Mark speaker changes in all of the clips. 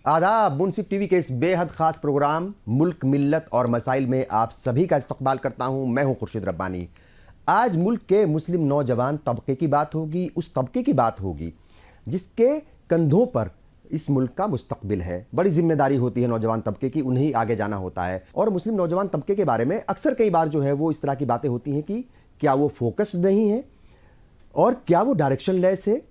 Speaker 1: आदाब। मुनसिफ टीवी के इस बेहद ख़ास प्रोग्राम मुल्क मिल्लत और मसाइल में आप सभी का इस्तकबाल करता हूं। मैं हूं खुर्शीद रब्बानी। आज मुल्क के मुस्लिम नौजवान तबके की बात होगी, उस तबके की बात होगी जिसके कंधों पर इस मुल्क का मुस्तकबिल है। बड़ी जिम्मेदारी होती है नौजवान तबके की, उन्हें आगे जाना होता है। और मुस्लिम नौजवान तबके के बारे में अक्सर कई बार जो है वो इस तरह की बातें होती हैं कि क्या वो फोकस्ड नहीं है और क्या वो डायरेक्शन लेस है,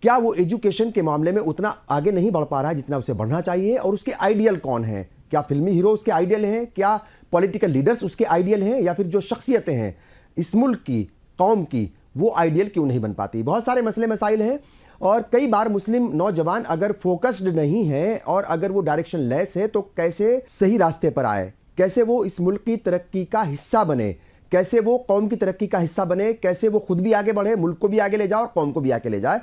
Speaker 1: क्या वो एजुकेशन के मामले में उतना आगे नहीं बढ़ पा रहा है जितना उसे बढ़ना चाहिए, और उसके आइडियल कौन है, क्या फिल्मी हीरो उसके आइडियल हैं, क्या पॉलिटिकल लीडर्स उसके आइडियल हैं, या फिर जो शख्सियतें हैं इस मुल्क की, कौम की, वो आइडियल क्यों नहीं बन पाती। बहुत सारे मसले मसाइल हैं और कई बार मुस्लिम नौजवान अगर फोकस्ड नहीं है और अगर वो डायरेक्शन लेस है तो कैसे सही रास्ते पर आए, कैसे वो इस मुल्क की तरक्की का हिस्सा बने, कैसे वो कौम की तरक्की का हिस्सा बने, कैसे वो खुद भी आगे बढ़े, मुल्क को भी आगे ले जाए और कौम को भी आगे ले जाए।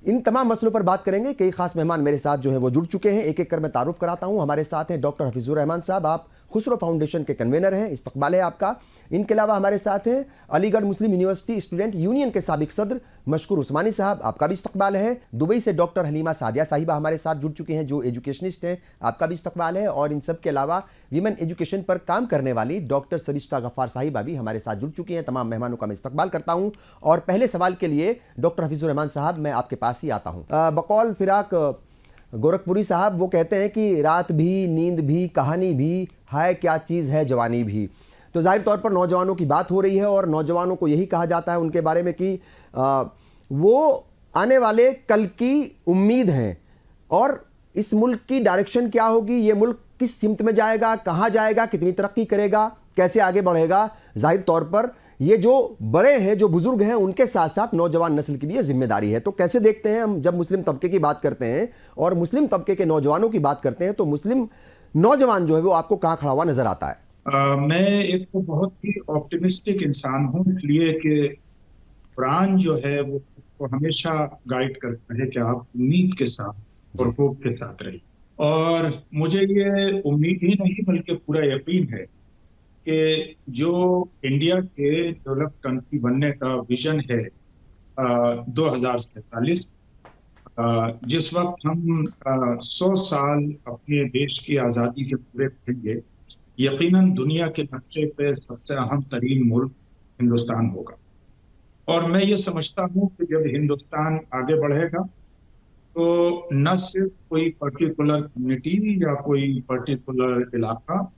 Speaker 1: इन तमाम मसलों पर बात करेंगे। कई खास मेहमान मेरे साथ जो है वो जुड़ चुके हैं। एक एक कर मैं तारुफ कराता हूं। हमारे साथ हैं डॉक्टर हफीजुर रहमान साहब, आप खुसरो फाउंडेशन के कन्वेनर हैं, इस्तकबाल है आपका। इनके अलावा हमारे साथ हैं अलीगढ़ मुस्लिम यूनिवर्सिटी स्टूडेंट यूनियन के साबिक सदर मशकूर उस्मानी साहब, आपका भी इस्तकबाल है। दुबई से डॉक्टर हलीमा सादिया साहिबा हमारे साथ जुड़ चुके हैं जो एजुकेशनिस्ट हैं, आपका भी इस्तकबाल है। और इन सब के अलावा वीमेन एजुकेशन पर काम करने वाली डॉक्टर सबिस्ता गफ्फार साहिबा भी हमारे साथ जुड़ चुकी हैं। तमाम मेहमानों का मैं इस्तकबाल करता हूँ। और पहले सवाल के लिए डॉक्टर हफीजुर रहमान साहब मैं आपके पास ही आता हूँ। बकौल फिराक गोरखपुरी साहब वो कहते हैं कि रात भी, नींद भी, कहानी भी, हाय क्या चीज़ है जवानी भी। तो जाहिर तौर पर नौजवानों की बात हो रही है और नौजवानों को यही कहा जाता है उनके बारे में कि वो आने वाले कल की उम्मीद हैं और इस मुल्क की डायरेक्शन क्या होगी, ये मुल्क किस सिमत में जाएगा, कहाँ जाएगा, कितनी तरक्की करेगा, कैसे आगे बढ़ेगा। जाहिर तौर पर ये जो बड़े हैं, जो बुजुर्ग हैं, उनके साथ साथ नौजवान नस्ल की भी ये जिम्मेदारी है। तो कैसे देखते हैं हम जब मुस्लिम तबके की बात करते हैं और मुस्लिम तबके के नौजवानों की बात करते हैं तो मुस्लिम नौजवान जो है वो आपको कहाँ खड़ा हुआ नजर आता है?
Speaker 2: मैं एक तो बहुत ही ऑप्टिमिस्टिक इंसान हूँ, इसलिए कि कुरान जो है वो हमेशा गाइड करता है कि आप उम्मीद के साथ और होप के साथ रहिए। और मुझे ये उम्मीद ही नहीं बल्कि पूरा यकीन है कि जो इंडिया के डेवलप्ड कंट्री बनने का विजन है 2047, जिस वक्त हम 100 साल अपने देश की आज़ादी के पूरे करेंगे, यकीनन दुनिया के नक्शे पे सबसे अहम तरीन मुल्क हिंदुस्तान होगा। और मैं ये समझता हूँ कि जब हिंदुस्तान आगे बढ़ेगा तो न सिर्फ कोई पर्टिकुलर कम्युनिटी या कोई पर्टिकुलर इलाका,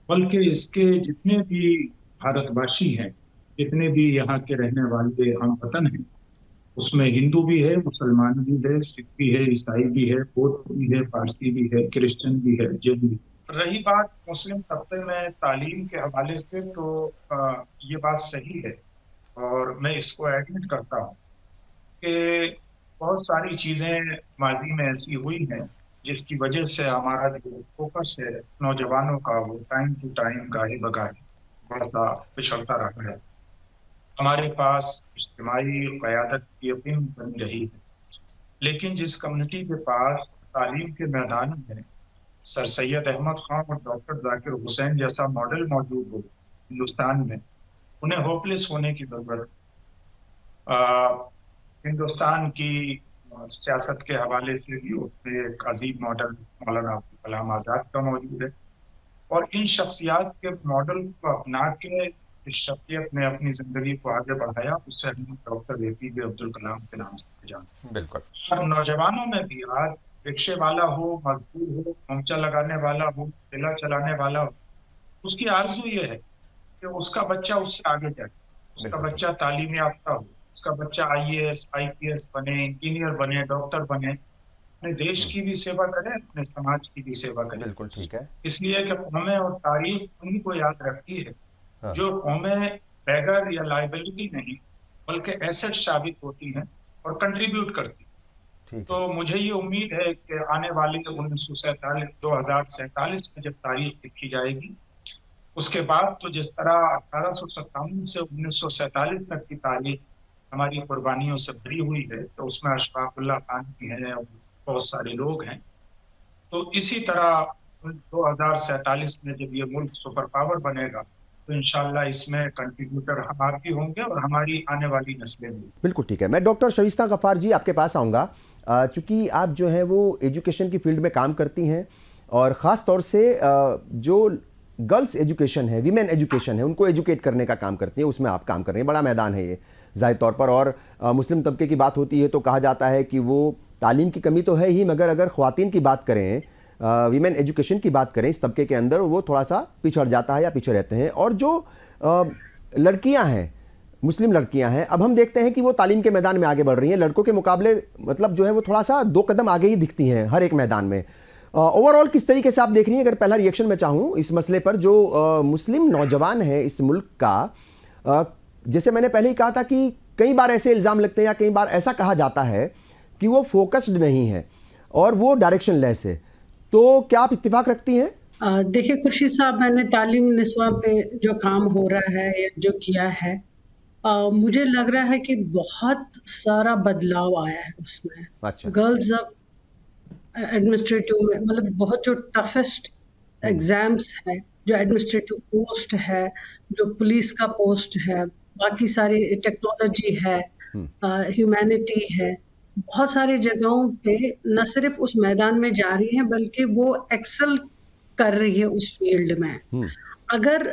Speaker 2: बल्कि इसके जितने भी भारतवासी हैं, जितने भी यहाँ के रहने वाले हम वतन हैं, उसमें हिंदू भी है, मुसलमान भी है, सिख भी है, ईसाई भी है, बौद्ध भी है, पारसी भी है, क्रिश्चियन भी है, जैन भी। रही बात मुस्लिम तबके में तालीम के हवाले से, तो ये बात सही है और मैं इसको एडमिट करता हूँ कि बहुत सारी चीजें माजी में ऐसी हुई हैं जिसकी वजह से हमारा जो फोकस है नौजवानों का वो टाइम टू टाइम गाहे बगाहे थोड़ा सा पिछड़ता रहा है। हमारे पास इज्तिमाई क़यादत की यकीन बनी रही है, लेकिन जिस कम्युनिटी के पास तालीम के मैदान में सर सैयद अहमद खान और डॉक्टर जाकिर हुसैन जैसा मॉडल मौजूद हो हिंदुस्तान में, उन्हें होपलेस होने की जरूरत। हिंदुस्तान की सियासत के हवाले से भी उसमें एक अजीम मॉडल मौलाना अब्दुल कलाम आज़ाद का मौजूद है और इन शख्सियात के मॉडल को अपना के इस शख्सियत ने अपनी जिंदगी को आगे बढ़ाया। उससे हम डॉक्टर APJ अब्दुल कलाम के नाम से जानते हैं।
Speaker 1: बिल्कुल।
Speaker 2: और नौजवानों में भी आज रिक्शे वाला हो, मजदूर हो, ममचा लगाने वाला हो, ठेला चलाने वाला हो, उसकी आरज़ू ये है कि उसका बच्चा उससे आगे जाए, उसका बच्चा तालीम याफ्ता हो, उसका बच्चा IAS IPS बने, इंजीनियर बने, डॉक्टर बने, अपने देश की भी सेवा करे, अपने समाज की भी सेवा करे।
Speaker 1: बिल्कुल ठीक है।
Speaker 2: इसलिए कि कौमें और तारीख उन्हीं को याद रखती है जो कौमें बैगर या लाइबिलिटी नहीं बल्कि एसेट साबित होती हैं और कंट्रीब्यूट करती हैं। तो मुझे ये उम्मीद है कि आने वाले 2047 में जब तारीख लिखी जाएगी, उसके बाद तो जिस तरह 1857 से 1947 तक की तारीख हमारी कुर्बानियों से भरी हुई है, तो उसमें अशफाकुल्लाह खान भी हैं और बहुत सारे लोग हैं। तो इसी तरह 2047 में जब ये मुल्क सुपर पावर बनेगा तो इंशाल्लाह इसमें कंट्रीब्यूटर हम आप भी होंगे और हमारी आने वाली नस्लें भी।
Speaker 1: बिल्कुल ठीक है। मैं डॉक्टर शविस्ता गफ्फार जी आपके पास आऊँगा, चूँकि आप जो हैं वो एजुकेशन की फील्ड में काम करती हैं और ख़ास तौर से जो गर्ल्स एजुकेशन है, वीमेन एजुकेशन है, उनको एजुकेट करने का काम करती हैं, उसमें आप काम कर रही हैं। बड़ा मैदान है ये ज़ाहिर तौर पर। और मुस्लिम तबके की बात होती है तो कहा जाता है कि वो तालीम की कमी तो है ही, मगर अगर ख़वातीन की बात करें, वीमेन एजुकेशन की बात करें इस तबके के अंदर, वो थोड़ा सा पिछड़ जाता है या पीछे रहते हैं। और जो लड़कियां हैं, मुस्लिम लड़कियां हैं, अब हम देखते हैं कि वो तालीम के मैदान में आगे बढ़ रही हैं। लड़कों के मुकाबले मतलब जो है वो थोड़ा सा 2 कदम आगे ही दिखती हैं हर एक मैदान में। ओवरऑल किस तरीके से आप देख रही हैं? अगर पहला रिएक्शन मैं चाहूँ इस मसले पर, जो मुस्लिम नौजवान है इस मुल्क का, जैसे मैंने पहले ही कहा था कि कई बार ऐसे इल्ज़ाम लगते हैं या कई बार ऐसा कहा जाता है कि वो फोकस्ड नहीं है और वो डायरेक्शन लेस है, तो क्या आप इत्तेफाक रखती हैं?
Speaker 3: देखिए खुर्शीद साहब, मैंने तालीम निस्वां पे जो काम हो रहा है या जो किया है, मुझे लग रहा है कि बहुत सारा बदलाव आया है उसमें।
Speaker 1: अच्छा।
Speaker 3: गर्ल्स अब एडमिनिस्ट्रेटिव में मतलब बहुत जो टफेस्ट एग्जाम्स है, जो एडमिनिस्ट्रेटिव पोस्ट है, जो पुलिस का पोस्ट है, बाकी सारी टेक्नोलॉजी है, ह्यूमैनिटी है, बहुत सारी जगहों पे न सिर्फ उस मैदान में जा रही हैं बल्कि वो एक्सेल कर रही है उस फील्ड में। अगर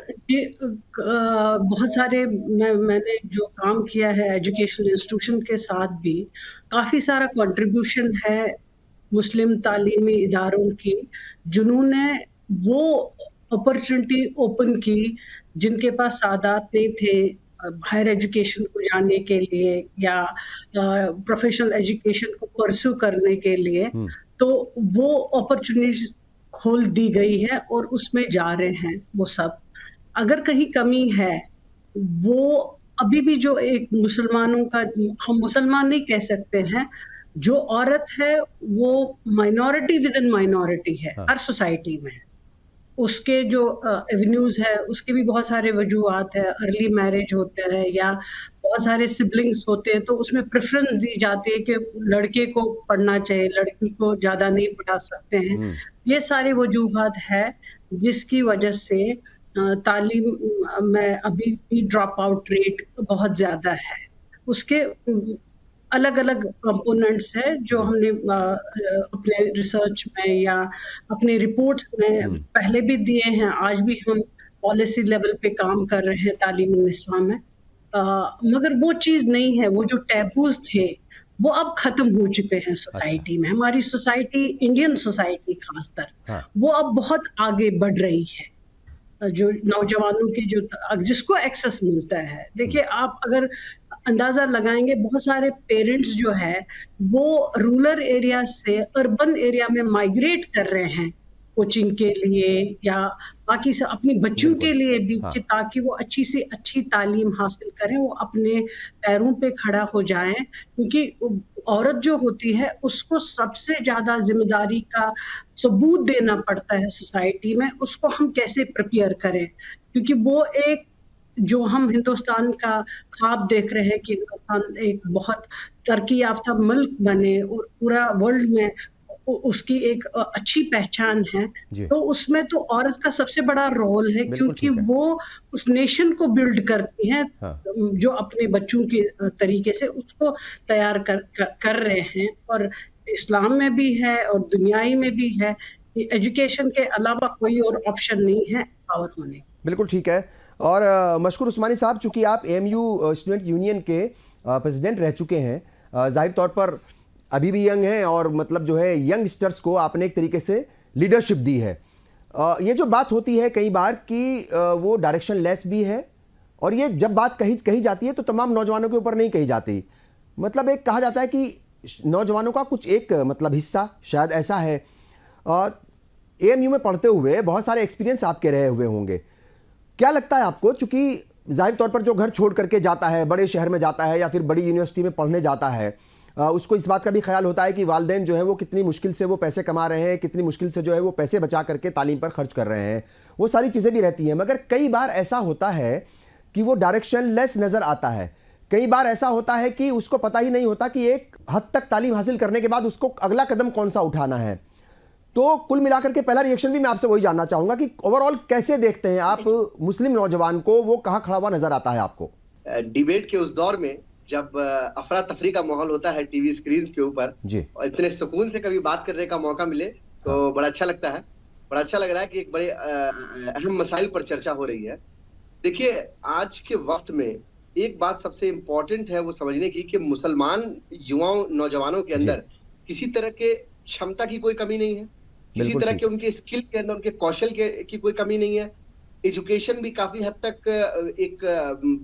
Speaker 3: बहुत सारे मैंने जो काम किया है एजुकेशन इंस्टीट्यूशन के साथ भी, काफी सारा कंट्रीब्यूशन है मुस्लिम तालीमी इदारों की, जिन्होंने वो अपॉर्चुनिटी ओपन की जिनके पास सादात नहीं थे हायर एजुकेशन को जाने के लिए या प्रोफेशनल एजुकेशन को परस्यू करने के लिए। तो वो अपॉर्चुनिटी खोल दी गई है और उसमें जा रहे हैं वो सब। अगर कहीं कमी है, वो अभी भी जो एक मुसलमानों का, हम मुसलमान नहीं कह सकते हैं, जो औरत है वो माइनॉरिटी विद इन माइनॉरिटी है हर सोसाइटी में। उसके जो एवेन्यूज है उसके भी बहुत सारे वजूहात है, अर्ली मैरिज होता है या बहुत सारे सिबलिंग्स होते हैं, तो उसमें प्रेफरेंस दी जाती है कि लड़के को पढ़ना चाहिए, लड़की को ज्यादा नहीं पढ़ा सकते हैं। ये सारे वजूहात है जिसकी वजह से तालीम में अभी भी ड्रॉप आउट रेट बहुत ज्यादा है। उसके अलग अलग कंपोनेंट्स है जो हमने अपने रिसर्च में या अपने रिपोर्ट्स में पहले भी दिए हैं, आज भी हम पॉलिसी लेवल पे काम कर रहे हैं तालीम निस्वां में। मगर वो चीज नहीं है, वो जो टैबूज थे वो अब खत्म हो चुके हैं सोसाइटी में। हमारी सोसाइटी, इंडियन सोसाइटी खासकर, वो अब बहुत आगे बढ़ रही है। जो नौजवानों की जो जिसको एक्सेस मिलता है, देखिए आप अगर अंदाजा लगाएंगे, बहुत सारे पेरेंट्स जो है वो रूरल एरिया से अर्बन एरिया में माइग्रेट कर रहे हैं कोचिंग के लिए या बाकी से अपनी बच्चों के लिए भी, कि ताकि वो अच्छी से अच्छी तालीम हासिल करें, वो अपने पैरों पे खड़ा हो जाएं। क्योंकि औरत जो होती है उसको सबसे ज्यादा जिम्मेदारी का सबूत देना पड़ता है सोसाइटी में, उसको हम कैसे प्रिपेयर करें। क्योंकि वो एक जो हम हिंदुस्तान का ख्वाब देख रहे हैं कि हिंदुस्तान एक बहुत तरक्की याफ्ता मुल्क बने और पूरा वर्ल्ड में उसकी एक अच्छी पहचान है, तो उसमें तो औरत का सबसे बड़ा रोल है, क्योंकि वो उस नेशन को बिल्ड करती है, जो अपने बच्चों के तरीके से उसको तैयार कर रहे हैं। और इस्लाम में भी है और दुनियाई में भी है, एजुकेशन के अलावा कोई और ऑप्शन नहीं है पावर होने।
Speaker 1: बिल्कुल ठीक है। और मशकूर उस्मानी साहब, चूंकि आप AMU स्टूडेंट यूनियन के प्रेसिडेंट रह चुके हैं, जाहिर तौर पर अभी भी यंग हैं और मतलब जो है यंगस्टर्स को आपने एक तरीके से लीडरशिप दी है। ये जो बात होती है कई बार कि वो डायरेक्शन लेस भी है, और ये जब बात कही जाती है तो तमाम नौजवानों के ऊपर नहीं कही जाती। मतलब एक कहा जाता है कि नौजवानों का कुछ एक मतलब हिस्सा शायद ऐसा है। AMU में पढ़ते हुए बहुत सारे एक्सपीरियंस आपके रहे हुए होंगे, क्या लगता है आपको, चूंकि जाहिर तौर पर जो घर छोड़ करके जाता है, बड़े शहर में जाता है या फिर बड़ी यूनिवर्सिटी में पढ़ने जाता है, उसको इस बात का भी ख्याल होता है कि वालिदैन जो है वो कितनी मुश्किल से वो पैसे कमा रहे हैं, कितनी मुश्किल से जो है वो पैसे बचा करके तालीम पर खर्च कर रहे हैं, वो सारी चीज़ें भी रहती हैं। मगर कई बार ऐसा होता है कि वो डायरेक्शन लेस नज़र आता है। कई बार ऐसा होता है कि उसको पता ही नहीं होता कि एक हद तक तालीम हासिल करने के बाद उसको अगला कदम कौन सा उठाना है। तो कुल मिलाकर के पहला रिएक्शन भी मैं आपसे वही जानना चाहूंगा कि ओवरऑल कैसे देखते हैं आप मुस्लिम नौजवान को, वो कहाँ खड़ा हुआ नजर आता है आपको?
Speaker 4: डिबेट के उस दौर में जब अफरा तफरी का माहौल होता है टीवी स्क्रीन के ऊपर और इतने सुकून से कभी बात करने का मौका मिले तो बड़ा अच्छा लगता है। बड़ा अच्छा लग रहा है कि एक बड़े अहम मसाइल पर चर्चा हो रही है। देखिए, आज के वक्त में एक बात सबसे इम्पोर्टेंट है वो समझने की कि मुसलमान युवाओं नौजवानों के अंदर किसी तरह के क्षमता की कोई कमी नहीं है, किसी तरह के उनके स्किल के अंदर, उनके कौशल की कोई कमी नहीं है। एजुकेशन भी काफी हद तक एक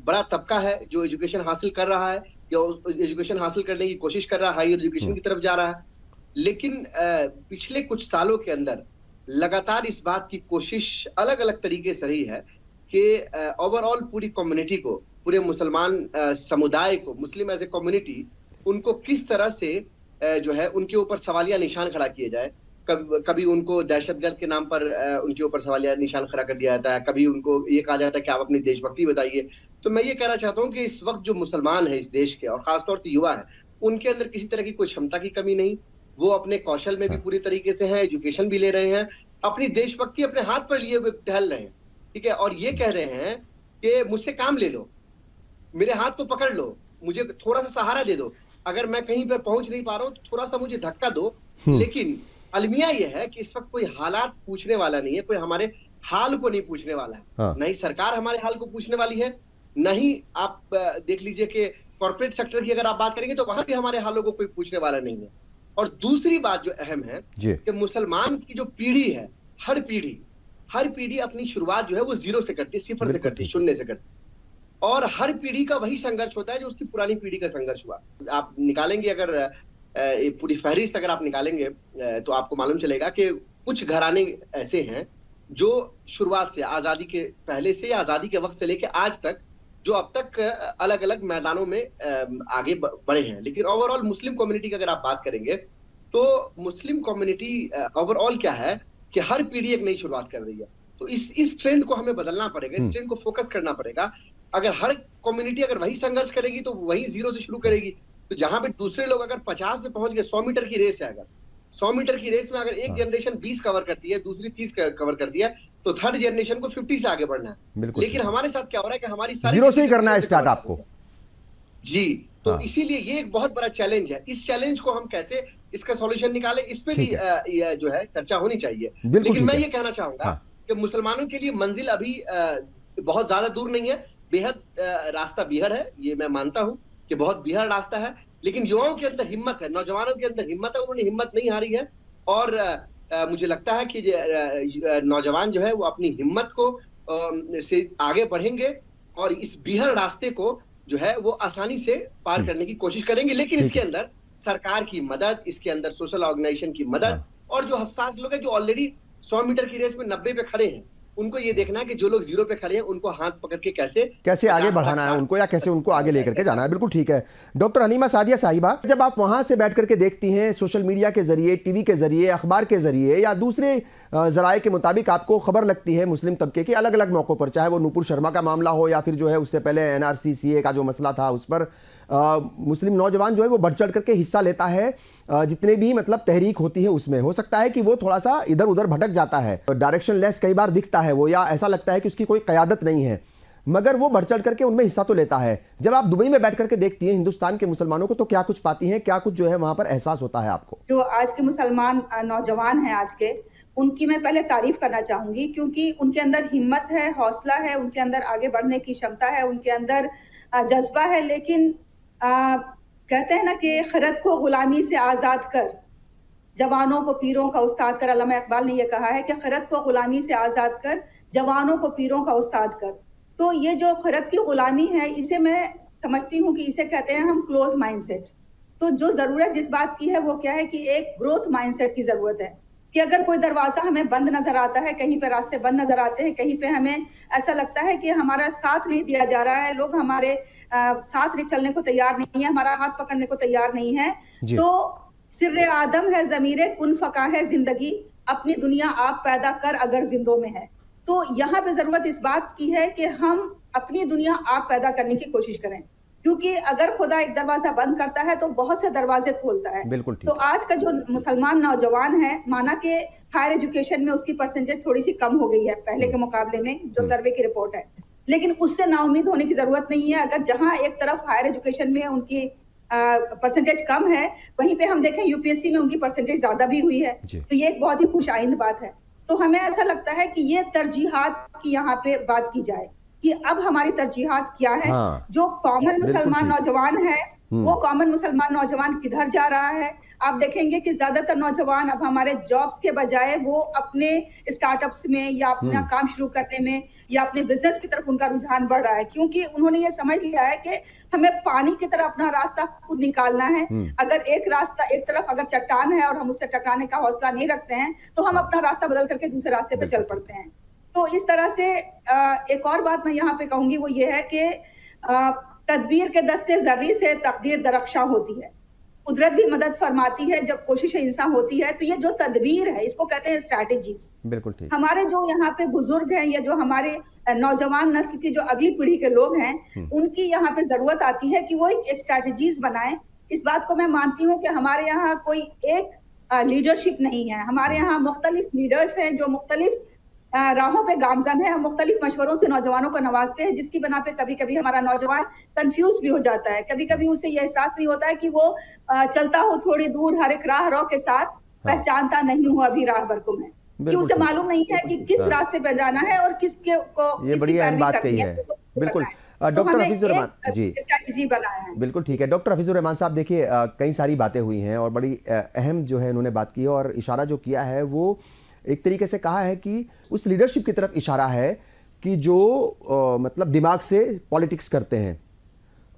Speaker 4: बड़ा तबका है जो एजुकेशन हासिल कर रहा है या एजुकेशन हासिल करने की कोशिश कर रहा है, हायर एजुकेशन की तरफ जा रहा है। लेकिन पिछले कुछ सालों के अंदर लगातार इस बात की कोशिश अलग अलग तरीके से रही है कि ओवरऑल पूरी कम्युनिटी को, पूरे मुसलमान समुदाय को, मुस्लिम एज ए कम्युनिटी, उनको किस तरह से जो है उनके ऊपर सवालिया निशान खड़ा किए जाए। कभी उनको दहशतगर्द के नाम पर उनके ऊपर सवालिया निशान खड़ा कर दिया जाता है, कभी उनको ये कहा जाता है कि आप अपनी देशभक्ति बताइए। तो मैं ये कहना चाहता हूँ कि इस वक्त जो मुसलमान है इस देश के और खासतौर से युवा है, उनके अंदर किसी तरह की कोई क्षमता की कमी नहीं। वो अपने कौशल में भी पूरी तरीके से है, एजुकेशन भी ले रहे हैं, अपनी देशभक्ति अपने हाथ पर लिए हुए टहल रहे हैं, ठीक है। और ये कह रहे हैं कि मुझसे काम ले लो, मेरे हाथ को पकड़ लो, मुझे थोड़ा सा सहारा दे दो, अगर मैं कहीं पर पहुंच नहीं पा रहा हूँ तो थोड़ा सा मुझे धक्का दो। लेकिन अलमिया यह है कि इस वक्त कोई हालात पूछने वाला नहीं है, कोई हमारे हाल को नहीं पूछने वाला है। नहीं सरकार हमारे हाल को पूछने वाली है, नहीं आप देख लीजिए कि कॉर्पोरेट सेक्टर की अगर आप बात करेंगे तो वहां भी हमारे हालों को कोई पूछने वाला नहीं है। और दूसरी बात जो अहम है कि मुसलमान की जो पीढ़ी है, हर पीढ़ी अपनी शुरुआत जो है वो जीरो से करती है, सिफर से करती है, शून्य से करती है। और हर पीढ़ी का वही संघर्ष होता है जो उसकी पुरानी पीढ़ी का संघर्ष हुआ। आप निकालेंगे अगर पूरी फहरिस्त अगर आप निकालेंगे तो आपको मालूम चलेगा कि कुछ घराने ऐसे हैं जो शुरुआत से, आजादी के पहले से या आजादी के वक्त से लेकर आज तक, जो अब तक अलग अलग मैदानों में आगे बढ़े हैं। लेकिन ओवरऑल मुस्लिम कम्युनिटी की अगर आप बात करेंगे तो मुस्लिम कम्युनिटी ओवरऑल क्या है कि हर पीढ़ी एक नई शुरुआत कर रही है। तो इस ट्रेंड को हमें बदलना पड़ेगा, इस ट्रेंड को फोकस करना पड़ेगा। अगर हर कम्युनिटी अगर वही संघर्ष करेगी तो वही जीरो से शुरू करेगी। तो जहां पे दूसरे लोग अगर 50 पे पहुंच गए, 100 मीटर की रेस है, अगर 100 मीटर की रेस में अगर एक जनरेशन 20 कवर करती है, दूसरी 30 कवर करती है, तो थर्ड जनरेशन को 50 से आगे बढ़ना है। लेकिन हमारे साथ क्या हो रहा है कि हमारी सारी
Speaker 1: जीरो से ही करना है स्टार्ट आपको जी।
Speaker 4: तो इसीलिए ये एक बहुत बड़ा चैलेंज है। इस चैलेंज को हम कैसे इसका सॉल्यूशन निकालें, इस पे भी जो है चर्चा होनी चाहिए। लेकिन मैं ये कहना चाहूंगा कि मुसलमानों के लिए मंजिल अभी बहुत ज्यादा दूर नहीं है, बेहद रास्ता बिहड़ है, ये मैं मानता हूं कि बहुत बिहड़ रास्ता है। लेकिन युवाओं के अंदर हिम्मत है, नौजवानों के अंदर हिम्मत है, उन्होंने हिम्मत नहीं हारी है। और मुझे लगता है कि नौजवान जो है वो अपनी हिम्मत को से आगे बढ़ेंगे और इस बिहड़ रास्ते को जो है वो आसानी से पार करने की कोशिश करेंगे। लेकिन इसके अंदर सरकार की मदद, इसके अंदर सोशल ऑर्गेनाइजेशन की मदद, और जो हसास लोग हैं जो ऑलरेडी 100 मीटर की रेस में 90 पे खड़े हैं, उनको ये देखना है कि जो लोग जीरो पे खड़े हैं उनको हाथ पकड़ के कैसे आगे बढ़ाना है उनको, या कैसे उनको आगे लेकर के जाना है। बिल्कुल ठीक है। डॉक्टर हलीमा सादिया साहिबा, जब आप वहां से बैठ करके देखती हैं, सोशल मीडिया के जरिए, टीवी के जरिए, अखबार के जरिए या दूसरे जराए के मुताबिक आपको खबर लगती है मुस्लिम तबके की अलग अलग मौकों पर, चाहे वो नूपुर शर्मा का मामला हो या फिर जो है उससे पहले NRC CA का जो मसला था उस पर मुस्लिम नौजवान जो है वो बढ़ चढ़ करके हिस्सा लेता है। जितने भी मतलब तहरीक होती है उसमें हो सकता है कि वो थोड़ा सा इधर उधर भटक जाता है, डायरेक्शन लेस कई बार दिखता है वो, या ऐसा लगता है कि उसकी कोई क़यादत नहीं है, मगर वो बढ़ चढ़ करके उनमें हिस्सा तो लेता है। जब आप दुबई में बैठ करके देखती हैं हिंदुस्तान के मुसलमानों को, तो क्या कुछ पाती हैं, क्या कुछ जो है वहां पर एहसास होता है आपको?
Speaker 5: जो आज के मुसलमान नौजवान हैं आज के, उनकी मैं पहले तारीफ करना चाहूंगी, क्योंकि उनके अंदर हिम्मत है, हौसला है, उनके अंदर आगे बढ़ने की क्षमता है, उनके अंदर जज्बा है। लेकिन कहते हैं ना कि खिरत को गुलामी से आजाद कर, जवानों को पीरों का उस्ताद कर। अल्लामा इकबाल ने यह कहा है कि खिरत को गुलामी से आजाद कर, जवानों को पीरों का उस्ताद कर। तो ये जो खिरत की गुलामी है, इसे मैं समझती हूँ कि इसे कहते हैं हम क्लोज माइंडसेट। तो जो जरूरत जिस बात की है वो क्या है कि एक ग्रोथ माइंडसेट की जरूरत है कि अगर कोई दरवाजा हमें बंद नजर आता है, कहीं पे रास्ते बंद नजर आते हैं, कहीं पे हमें ऐसा लगता है कि हमारा साथ नहीं दिया जा रहा है, लोग हमारे साथ नहीं चलने को तैयार नहीं है, हमारा हाथ पकड़ने को तैयार नहीं है, तो सिर्रे आदम है ज़मीरे कुन फका है जिंदगी, अपनी दुनिया आप पैदा कर अगर जिंदों में है। तो यहाँ पे जरूरत इस बात की है कि हम अपनी दुनिया आप पैदा करने की कोशिश करें। क्योंकि अगर खुदा एक दरवाजा बंद करता है तो बहुत से दरवाजे खोलता है।
Speaker 1: बिल्कुल ठीक।
Speaker 5: तो आज का जो मुसलमान नौजवान है, माना कि हायर एजुकेशन में उसकी परसेंटेज थोड़ी सी कम हो गई है पहले के मुकाबले में, जो सर्वे की रिपोर्ट है, लेकिन उससे नाउम्मीद होने की जरूरत नहीं है। अगर जहां एक तरफ हायर एजुकेशन में उनकी परसेंटेज कम है, वहीं पे हम देखें यूपीएससी में उनकी परसेंटेज ज्यादा भी हुई है, तो ये एक बहुत ही खुशाइंद बात है। तो हमें ऐसा लगता है कि ये तरजीहात की यहाँ पे बात की जाए कि अब हमारी तरजीहात क्या है।
Speaker 1: हाँ,
Speaker 5: जो कॉमन मुसलमान नौजवान है, वो कॉमन मुसलमान नौजवान किधर जा रहा है। आप देखेंगे कि ज्यादातर नौजवान अब हमारे जॉब्स के बजाय वो अपने स्टार्टअप्स में या अपना काम शुरू करने में या अपने बिजनेस की तरफ उनका रुझान बढ़ रहा है, क्योंकि उन्होंने ये समझ लिया है कि हमें पानी की तरह अपना रास्ता खुद निकालना है। अगर एक रास्ता, एक तरफ अगर चट्टान है और हम उससे टकराने का हौसला नहीं रखते हैं, तो हम अपना रास्ता बदल करके दूसरे रास्ते पे चल पड़ते हैं। तो इस तरह से एक और बात मैं यहाँ पे कहूंगी, वो ये है कि तदबीर के दस्ते जर्री से तकदीर दरख्शां होती है। कुदरत भी मदद फरमाती है जब कोशिश इंसान होती है। तो ये जो तदबीर है, इसको कहते हैं स्ट्रैटेजीज।
Speaker 1: बिल्कुल ठीक।
Speaker 5: हमारे जो यहाँ पे बुजुर्ग हैं या जो हमारे नौजवान नस्ल की जो अगली पीढ़ी के लोग हैं, उनकी यहाँ पे जरूरत आती है कि वो एक स्ट्रैटेजीज बनाएं। इस बात को मैं मानती हूँ कि हमारे यहाँ कोई एक लीडरशिप नहीं है। हमारे यहाँ मुख्तलिफ लीडर्स हैं जो मुख्तलिफ राहों पे गामजन है, मुख्तलिफ मशवरों से नौजवानों को नवाजते हैं, जिसकी बना पे कभी कभी हमारा नौजवान कंफ्यूज भी हो जाता है। कभी कभी उसे यह एहसास नहीं होता है कि वो चलता हो थोड़ी दूर हर एक राह के साथ, पहचानता नहीं हुआ अभी राहबर को मैं, कि उसे मालूम नहीं है कि किस रास्ते पे जाना है और किसके को
Speaker 1: ये बड़ी अहम बात कही है। बिल्कुल डॉक्टर हफीजुर रहमान जी,
Speaker 5: स्ट्रैटेजी बनाया है।
Speaker 1: बिल्कुल ठीक है डॉक्टर हफीजुर रहमान साहब, देखिए कई सारी बातें हुई हैं और बड़ी अहम जो है उन्होंने बात की और इशारा जो किया है वो एक तरीके से कहा है कि उस लीडरशिप की तरफ इशारा है कि जो मतलब दिमाग से पॉलिटिक्स करते हैं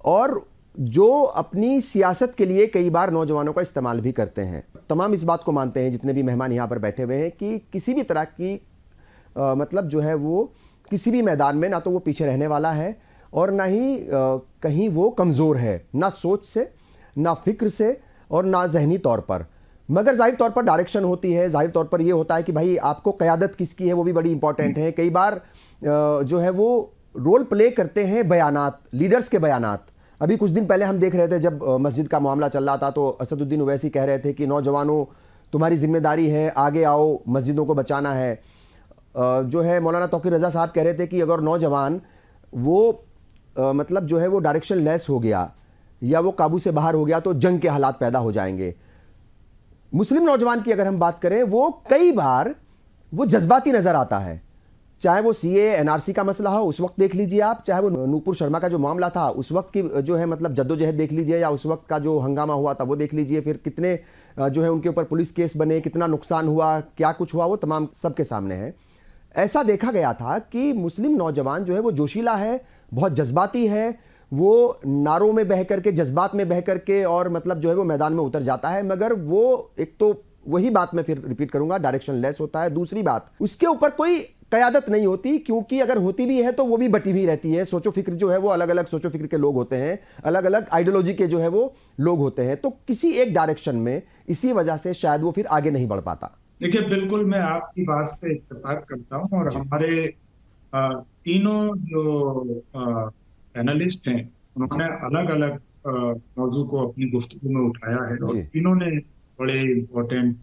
Speaker 1: और जो अपनी सियासत के लिए कई बार नौजवानों का इस्तेमाल भी करते हैं। तमाम इस बात को मानते हैं जितने भी मेहमान यहाँ पर बैठे हुए हैं कि किसी भी तरह की मतलब जो है वो किसी भी मैदान में ना तो वो पीछे रहने वाला है और ना ही कहीं वो कमज़ोर है, ना सोच से, ना फिक्र से और ना जहनी तौर पर। मगर जाहिर तौर पर डायरेक्शन होती है, जाहिर तौर पर ये होता है कि भाई आपको क़यादत किसकी है वो भी बड़ी इंपॉर्टेंट है। कई बार जो है वो रोल प्ले करते हैं बयानात, लीडर्स के बयानात। अभी कुछ दिन पहले हम देख रहे थे जब मस्जिद का मामला चल रहा था तो असदुद्दीन ओवैसी कह रहे थे कि नौजवानों तुम्हारी जिम्मेदारी है, आगे आओ, मस्जिदों को बचाना है। जो है मौलाना तौकीर रज़ा साहब कह रहे थे कि अगर नौजवान वो मतलब जो है वो डायरेक्शन लेस हो गया या वो काबू से बाहर हो गया तो जंग के हालात पैदा हो जाएंगे। मुस्लिम नौजवान की अगर हम बात करें वो कई बार वो जज्बाती नज़र आता है, चाहे वो सीए एनआरसी का मसला हो उस वक्त देख लीजिए आप, चाहे वो नूपुर शर्मा का जो मामला था उस वक्त की जो है मतलब जद्दोजहद देख लीजिए, या उस वक्त का जो हंगामा हुआ था वो देख लीजिए, फिर कितने जो है उनके ऊपर पुलिस केस बने, कितना नुकसान हुआ, क्या कुछ हुआ, वो तमाम सबके सामने है। ऐसा देखा गया था कि मुस्लिम नौजवान जो है वो जोशीला है, बहुत जज्बाती है, वो नारों में बह करके, जज्बात में बह करके और मतलब जो है वो मैदान में उतर जाता है। मगर वो एक तो वही बात मैं फिर रिपीट करूंगा, डायरेक्शन लेस होता है। दूसरी बात, उसके ऊपर कोई क़यादत नहीं होती, क्योंकि अगर होती भी है तो वो भी बटी हुई रहती है। सोचो फिक्र जो है वो अलग अलग सोचो फिक्र के लोग होते हैं, अलग अलग आइडियोलॉजी के जो है वो लोग होते हैं, तो किसी एक डायरेक्शन में इसी वजह से शायद वो फिर आगे नहीं बढ़ पाता।
Speaker 2: देखिए बिल्कुल मैं आपकी बात से इत्तेफाक करता हूँ और हमारे तीनों जो पैनलिस्ट हैं उन्होंने अलग अलग मौजू को अपनी गुफ्तगू में उठाया है और तीनों ने बड़े इम्पोर्टेंट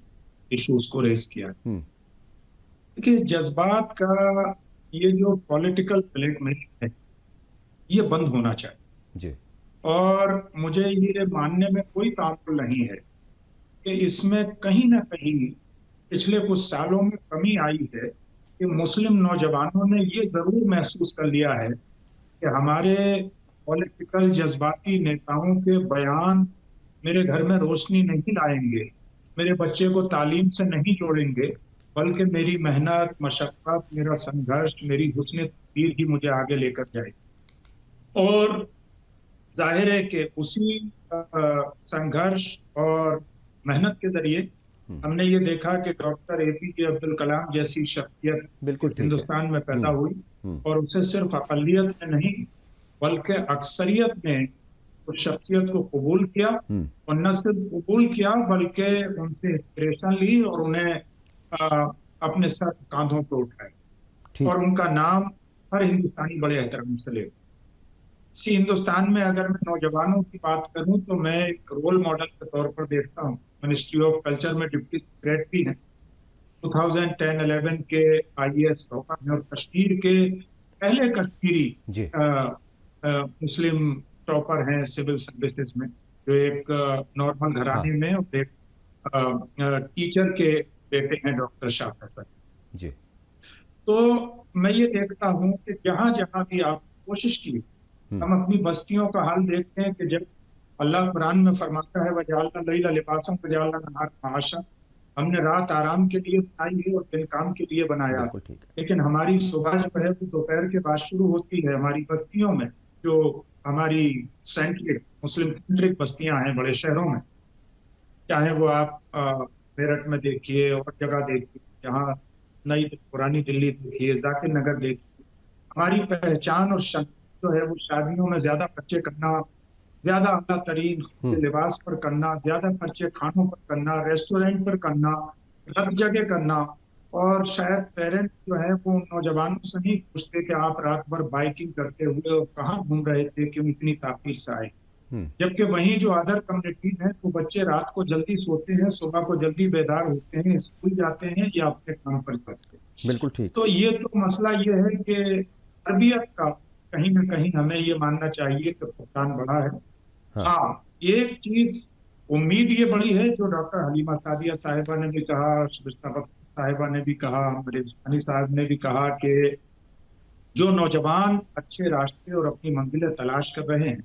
Speaker 2: इश्यूज को रेस किया। देखिए जज्बात का ये जो पॉलिटिकल प्लेटमेट है ये बंद होना चाहिए जी। और मुझे ये मानने में कोई ताल्लुक नहीं है कि इसमें कहीं ना कहीं पिछले कुछ सालों में कमी आई है कि मुस्लिम नौजवानों ने ये जरूर महसूस कर लिया है कि हमारे पॉलिटिकल जज्बाती नेताओं के बयान मेरे घर में रोशनी नहीं लाएंगे, मेरे बच्चे को तालीम से नहीं जोड़ेंगे, बल्कि मेरी मेहनत, मशक्कत, मेरा संघर्ष, मेरी हुस्न तकदीर ही मुझे आगे लेकर जाए। और जाहिर है कि उसी संघर्ष और मेहनत के जरिए हमने ये देखा कि डॉक्टर एपीजे अब्दुल कलाम जैसी शख्सियत हिंदुस्तान में पैदा हुई और उसे सिर्फ अक़लियत में नहीं बल्कि अक्सरियत ने उस शख्सियत को कबूल किया और न सिर्फ कबूल किया बल्कि उनसे इंस्पिरेशन ली और उन्हें अपने सर कांधों पर उठाया और उनका नाम हर हिंदुस्तानी बड़े एहतराम से ले। इसी हिंदुस्तान में अगर मैं नौजवानों की बात करूं तो मैं एक रोल मॉडल के तौर पर देखता हूं। मिनिस्ट्री ऑफ कल्चर में डिप्टी सेक्रेटरी हैं, 2010-11 के IAS टॉपर हैं और कश्मीर के पहले कश्मीरी मुस्लिम टॉपर हैं सिविल सर्विसेज में, जो एक नॉर्मल घराने में और एक टीचर के बेटे हैं, डॉक्टर शाह फैसल जी। तो मैं ये देखता हूँ कि जहां जहां भी आप कोशिश की, हम अपनी बस्तियों का हाल देखते हैं कि जब अल्लाह कुरान में फरमाता है वजअलना लैला लिबासन वजअलना नहार माशा, हमने रात आराम के लिए बनाई है और दिन काम के लिए बनाया है, लेकिन हमारी सुबह जो है वो दोपहर के बाद शुरू होती है। हमारी बस्तियों में, जो हमारी सेंट्रिक मुस्लिम सेंट्रिक बस्तियां हैं बड़े शहरों में, चाहे वो आप मेरठ में देखिए और जगह देखिए, जहाँ नई पुरानी दिल्ली देखिए, जाकिर नगर देखिए, हमारी पहचान और जो है वो शादियों में ज्यादा खर्चे करना, ज्यादा अल्लाह तरीन लिबास पर करना, ज्यादा खर्चे खानों पर करना, रेस्टोरेंट पर करना, अलग जगह करना। और शायद पेरेंट्स जो है वो नौजवानों से नहीं पूछते कि आप रात भर बाइकिंग करते हुए और कहाँ घूम रहे थे, क्यों इतनी ताकीर से आए। जबकि वहीं जो अदर कम्युनिटीज हैं तो बच्चे रात को जल्दी सोते हैं, सुबह को जल्दी बेदार होते हैं, स्कूल जाते हैं या अपने काम पर जाते हैं।
Speaker 1: बिल्कुल ठीक।
Speaker 2: तो ये तो मसला ये है कि तरबियत का कहीं ना कहीं हमें ये मानना चाहिए कि भुगतान बढ़ा है। हाँ, एक चीज उम्मीद ये बड़ी है, जो डॉक्टर हलीमा सादिया साहिबा ने भी कहा, शबिस्ता बख्श साहिबा ने भी कहा, हमारे उस्मानी साहब ने भी कहा कि जो नौजवान अच्छे रास्ते और अपनी मंजिलें तलाश कर रहे हैं,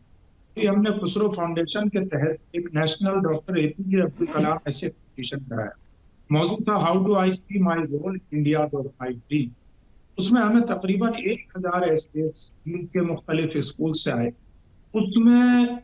Speaker 2: कि हमने खुसरो फाउंडेशन के तहत एक national doctor APJ Abdul Kalam ऐसे कॉम्पिटिशन कराया। मौजूद था how do I see my role India और माई ड्रीम। उसमें हमें तकरीबन 1000 एसेस के मुख्तलिफ स्कूल से आए। उसमें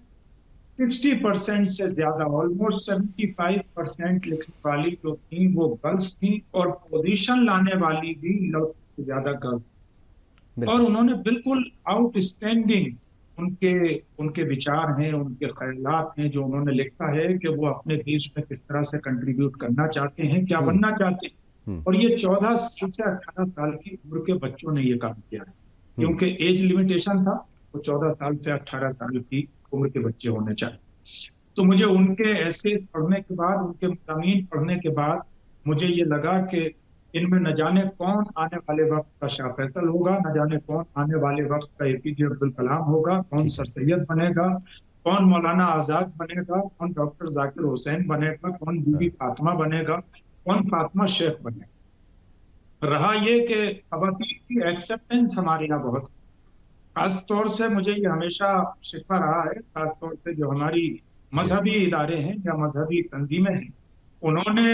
Speaker 2: 60% से ज्यादा, ऑलमोस्ट 75% लिखने वाली जो थी वो गर्ल्स थी, और पोजीशन लाने वाली भी लड़कों से ज्यादा गर्ल्स। और उन्होंने बिल्कुल आउटस्टैंडिंग उनके विचार हैं, उनके ख्यालात हैं, जो उन्होंने लिखा है कि वो अपने देश में किस तरह से कंट्रीब्यूट करना चाहते हैं, क्या बनना चाहते हैं। और ये 14 साल से 18 साल की उम्र के बच्चों ने ये काम किया है, क्योंकि एज लिमिटेशन था, वो 14 साल से 18 साल की उम्र के बच्चे होने चाहिए। तो मुझे उनके ऐसे पढ़ने के बाद, उनके मज़ामीन पढ़ने के बाद मुझे ये लगा कि इनमें न जाने कौन आने वाले वक्त का शाह फैसल होगा, न जाने कौन आने वाले वक्त का APJ अब्दुल कलाम होगा, कौन सर सैयद बनेगा, कौन मौलाना आजाद बनेगा, कौन डॉक्टर जाकिर हुसैन बनेगा, कौन बीबी फातिमा बनेगा, कौन फातिमा शेख बनेगा। रहा ये कि ख़वातीन की एक्सेप्टेंस हमारे यहाँ बहुत, खास तौर से मुझे ये हमेशा शिकवा रहा है, खास तौर से जो हमारी मजहबी इदारे हैं या मजहबी तंजीमें हैं, उन्होंने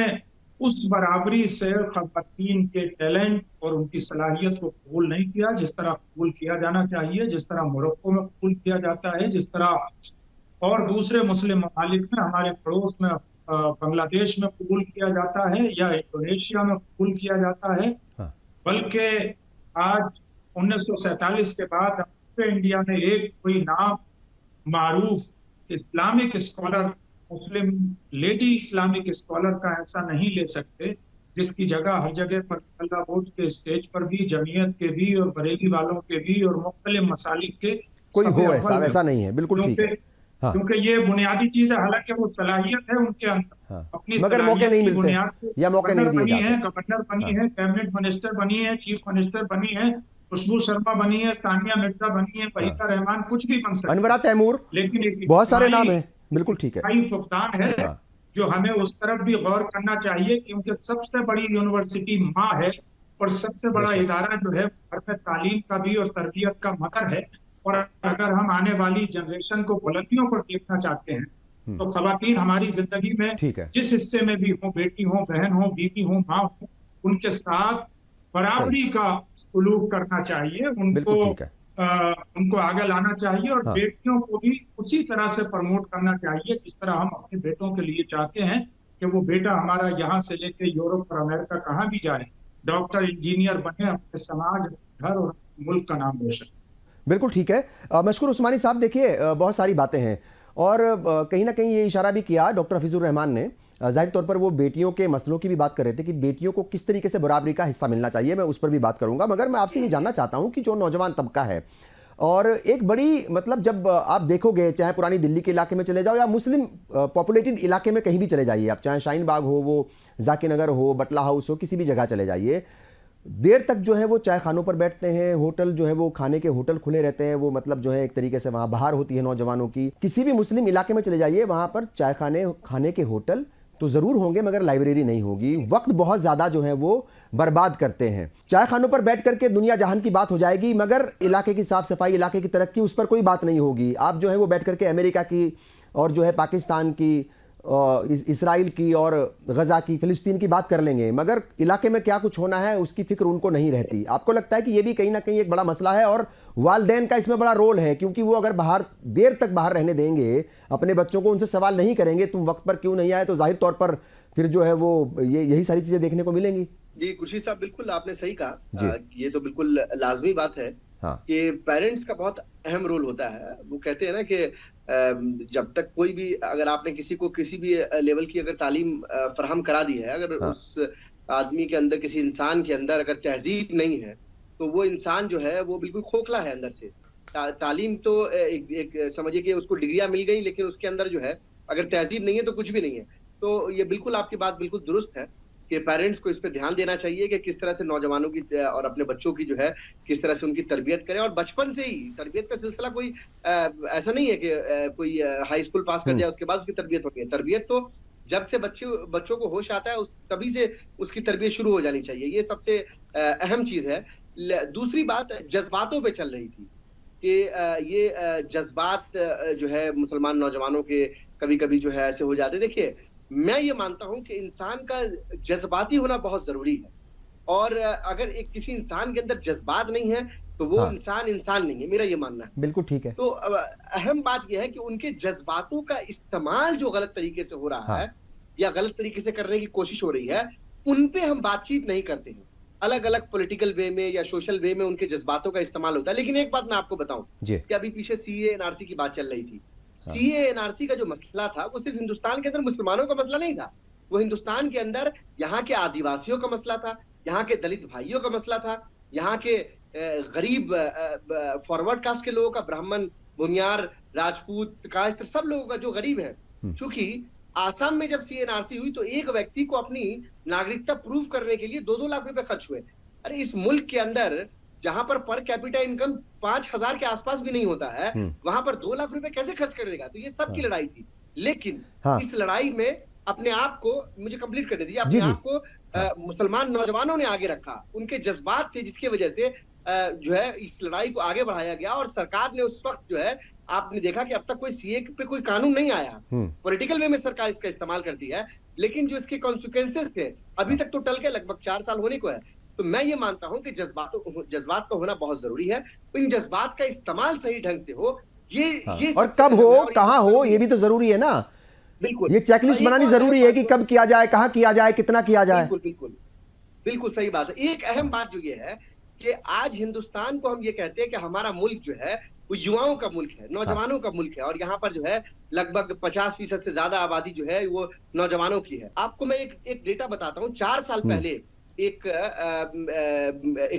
Speaker 2: उस बराबरी से ख़वातीन के टैलेंट और उनकी सलाहियत को कबूल नहीं किया जिस तरह कबूल किया जाना चाहिए, जिस तरह मोरक्को में कबूल किया जाता है, जिस तरह और दूसरे मुस्लिम ममालिक में, हमारे पड़ोस में बांग्लादेश में कबूल किया जाता है या इंडोनेशिया में कबूल किया जाता है। बल्कि आज 1947 के बाद इंडिया में एक कोई नाम मारूफ Islamic scholar, Muslim lady Islamic scholar का ऐसा नहीं ले सकते जिसकी जगह हर जगह पर सल्ला बोर्ड के स्टेज पर भी, जमीयत के भी और बरेली वालों के भी और मुख्तलिफ मसालिक के
Speaker 1: कोई हो, ऐसा नहीं है। बिल्कुल ठीक है।
Speaker 2: क्योंकि ये बुनियादी चीज है, हालांकि वो सलाहियत है उनके अंदर, अपनी
Speaker 1: मगर मौके नहीं मिलते या मौके नहीं दिए जाते।
Speaker 2: गवर्नर बनी है, कैबिनेट मिनिस्टर बनी है, चीफ मिनिस्टर बनी है, खुशबू शर्मा बनी है, सानिया मिर्जा बनी है, वहीदा रहमान, कुछ भी बन सकता है,
Speaker 1: अनवरा तैमूर, लेकिन बहुत सारे नाम हैं। बिल्कुल ठीक है।
Speaker 2: फुकदान है जो हमें उस तरफ भी गौर करना चाहिए, क्योंकि सबसे बड़ी यूनिवर्सिटी माँ है और सबसे बड़ा इदारा जो है घर में तालीम का भी और तरबियत का मदर है। और अगर हम आने वाली जनरेशन को बुलंदियों पर देखना चाहते हैं तो खवातीन हमारी जिंदगी में जिस हिस्से में भी हो, बेटी हो, बहन हो, बीवी हो, माँ हो, उनके साथ बराबरी का सलूक करना चाहिए, उनको आगे लाना चाहिए और बेटियों को भी उसी तरह से प्रमोट करना चाहिए जिस तरह हम अपने बेटों के लिए चाहते हैं कि वो बेटा हमारा यहाँ से लेके यूरोप और अमेरिका कहाँ भी जाए, डॉक्टर, इंजीनियर बने, अपने समाज, घर और मुल्क का नाम रोशन।
Speaker 1: बिल्कुल ठीक है। मशकूर उस्मानी साहब, देखिए बहुत सारी बातें हैं और कहीं ना कहीं ये इशारा भी किया डॉक्टर हफीजुर रहमान ने, जाहिर तौर पर वो बेटियों के मसलों की भी बात कर रहे थे कि बेटियों को किस तरीके से बराबरी का हिस्सा मिलना चाहिए, मैं उस पर भी बात करूंगा। मगर मैं आपसे ये जानना चाहता हूं कि जो नौजवान तबका है और एक बड़ी मतलब जब आप देखोगे, चाहे पुरानी दिल्ली के इलाके में चले जाओ या मुस्लिम पॉपुलेटेड इलाके में कहीं भी चले जाइए आप, चाहे शाहीन बाग हो, वो जाकिर नगर हो, बटला हाउस हो, किसी भी जगह चले जाइए, देर तक जो है वो चाय खानों पर बैठते हैं। होटल जो है वो खाने के होटल खुले रहते हैं, वो मतलब जो है एक तरीके से वहाँ बाहर होती है नौजवानों की। किसी भी मुस्लिम इलाके में चले जाइए, वहाँ पर चाय खाने के होटल तो ज़रूर होंगे, मगर लाइब्रेरी नहीं होगी। वक्त बहुत ज़्यादा जो है वो बर्बाद करते हैं। चाय खानों पर बैठ करके दुनिया जहान की बात हो जाएगी, मगर इलाके की साफ़ सफाई, इलाके की तरक्की, उस पर कोई बात नहीं होगी। आप जो है वो बैठ करके अमेरिका की और जो है पाकिस्तान की, इसराइल की और गज़ा की, फ़िलिस्तीन की बात कर लेंगे, मगर इलाके में क्या कुछ होना है उसकी फ़िक्र उनको नहीं रहती। आपको लगता है कि ये भी कहीं ना कहीं एक बड़ा मसला है और वालिदैन का इसमें बड़ा रोल है, क्योंकि वो अगर देर तक बाहर रहने देंगे अपने बच्चों को, उनसे सवाल नहीं करेंगे तुम वक्त पर क्यों नहीं आए, तो जाहिर तौर पर फिर जो है वो यही सारी चीज़ें देखने को मिलेंगी।
Speaker 4: जी खुर्शीद साहब, बिल्कुल आपने सही कहा। ये तो बिल्कुल लाजमी बात है कि पेरेंट्स का बहुत अहम रोल होता है। वो कहते हैं ना कि जब तक कोई भी, अगर आपने किसी को किसी भी लेवल की अगर तालीम फराहम करा दी है, अगर उस आदमी के अंदर, किसी इंसान के अंदर अगर तहजीब नहीं है, तो वो इंसान जो है वो बिल्कुल खोखला है अंदर से। तालीम तो एक समझिए कि उसको डिग्रियां मिल गई, लेकिन उसके अंदर जो है अगर तहजीब नहीं है तो कुछ भी नहीं है। तो ये बिल्कुल आपकी बात बिल्कुल दुरुस्त है कि पेरेंट्स को इस पे ध्यान देना चाहिए कि किस तरह से नौजवानों की और अपने बच्चों की जो है किस तरह से उनकी तरबियत करें। और बचपन से ही तरबियत का सिलसिला कोई ऐसा नहीं है कि कोई हाई स्कूल पास कर जाए उसके बाद उसकी तरबियत होती है। तरबियत तो जब से बच्चों को होश आता है तभी से उसकी तरबियत शुरू हो जानी चाहिए। ये सबसे अहम चीज है। दूसरी बात जज्बातों पे चल रही थी कि ये जज्बात जो है मुसलमान नौजवानों के कभी कभी जो है ऐसे हो जाते। देखिए, मैं ये मानता हूं कि इंसान का जज्बाती होना बहुत जरूरी है, और अगर एक किसी इंसान के अंदर जज्बात नहीं है तो वो इंसान नहीं है, मेरा ये मानना है।
Speaker 1: बिल्कुल ठीक है।
Speaker 4: तो अहम बात यह है कि उनके जज्बातों का इस्तेमाल जो गलत तरीके से हो रहा है या गलत तरीके से करने की कोशिश हो रही है, उन पे हम बातचीत नहीं करते हैं। अलग अलग पॉलिटिकल वे में या सोशल वे में उनके जज्बातों का इस्तेमाल होता है। लेकिन एक बात मैं आपको बताऊं कि अभी पीछे सीए एनआरसी की बात चल रही थी। सीए एनआरसी का जो मसला था वो सिर्फ हिंदुस्तान के अंदर मुसलमानों का मसला नहीं था, वो हिंदुस्तान के अंदर यहाँ के आदिवासियों का मसला था, यहाँ के दलित भाइयों का मसला था, यहाँ के गरीब फॉरवर्ड कास्ट के लोगों का, ब्राह्मण, भूमियार, राजपूत, कायस्थ, सब लोगों का जो गरीब है। चूंकि आसाम में जब सीएनआरसी हुई तो एक व्यक्ति को अपनी नागरिकता प्रूव करने के लिए 2-2 लाख रुपए खर्च हुए। अरे इस मुल्क के अंदर जहां पर कैपिटा इनकम 5,000 के आसपास भी नहीं होता है, वहां पर 2 लाख रुपए कैसे खर्च कर देगा? तो ये सबकी लड़ाई थी। लेकिन इस लड़ाई में अपने आप को, मुझे कंप्लीट करने दीजिए, अपने आप को मुसलमान नौजवानों ने आगे रखा। उनके जज्बात थे जिसकी वजह से जो है इस लड़ाई को आगे बढ़ाया गया। और सरकार ने उस वक्त जो है, आपने देखा कि अब तक कोई सीए पे कोई कानून नहीं आया, पॉलिटिकल वे में सरकार इसका इस्तेमाल करती है, लेकिन जो इसके कॉन्सिक्वेंसेस थे अभी तक तो टल के लगभग 4 साल होने को है। तो मैं ये मानता हूं कि जज्बात का होना बहुत जरूरी है। तो इन जज्बात का इस्तेमाल सही ढंग से हो, ये
Speaker 1: और कब हो, कहां हो, ये भी तो जरूरी है ना।
Speaker 4: बिल्कुल,
Speaker 1: ये चेकलिस्ट बनानी जरूरी है कि कब किया जाए, कहां किया जाए, कितना किया जाए।
Speaker 4: बिल्कुल सही बात है। एक अहम बात जो ये है कि आज हिंदुस्तान को हम ये कहते हैं कि हमारा मुल्क जो है वो युवाओं का मुल्क है, नौजवानों का मुल्क है, और यहाँ पर जो है लगभग 50% से ज्यादा आबादी जो है वो नौजवानों की है। आपको मैं एक डेटा बताता हूँ। 4 साल पहले एक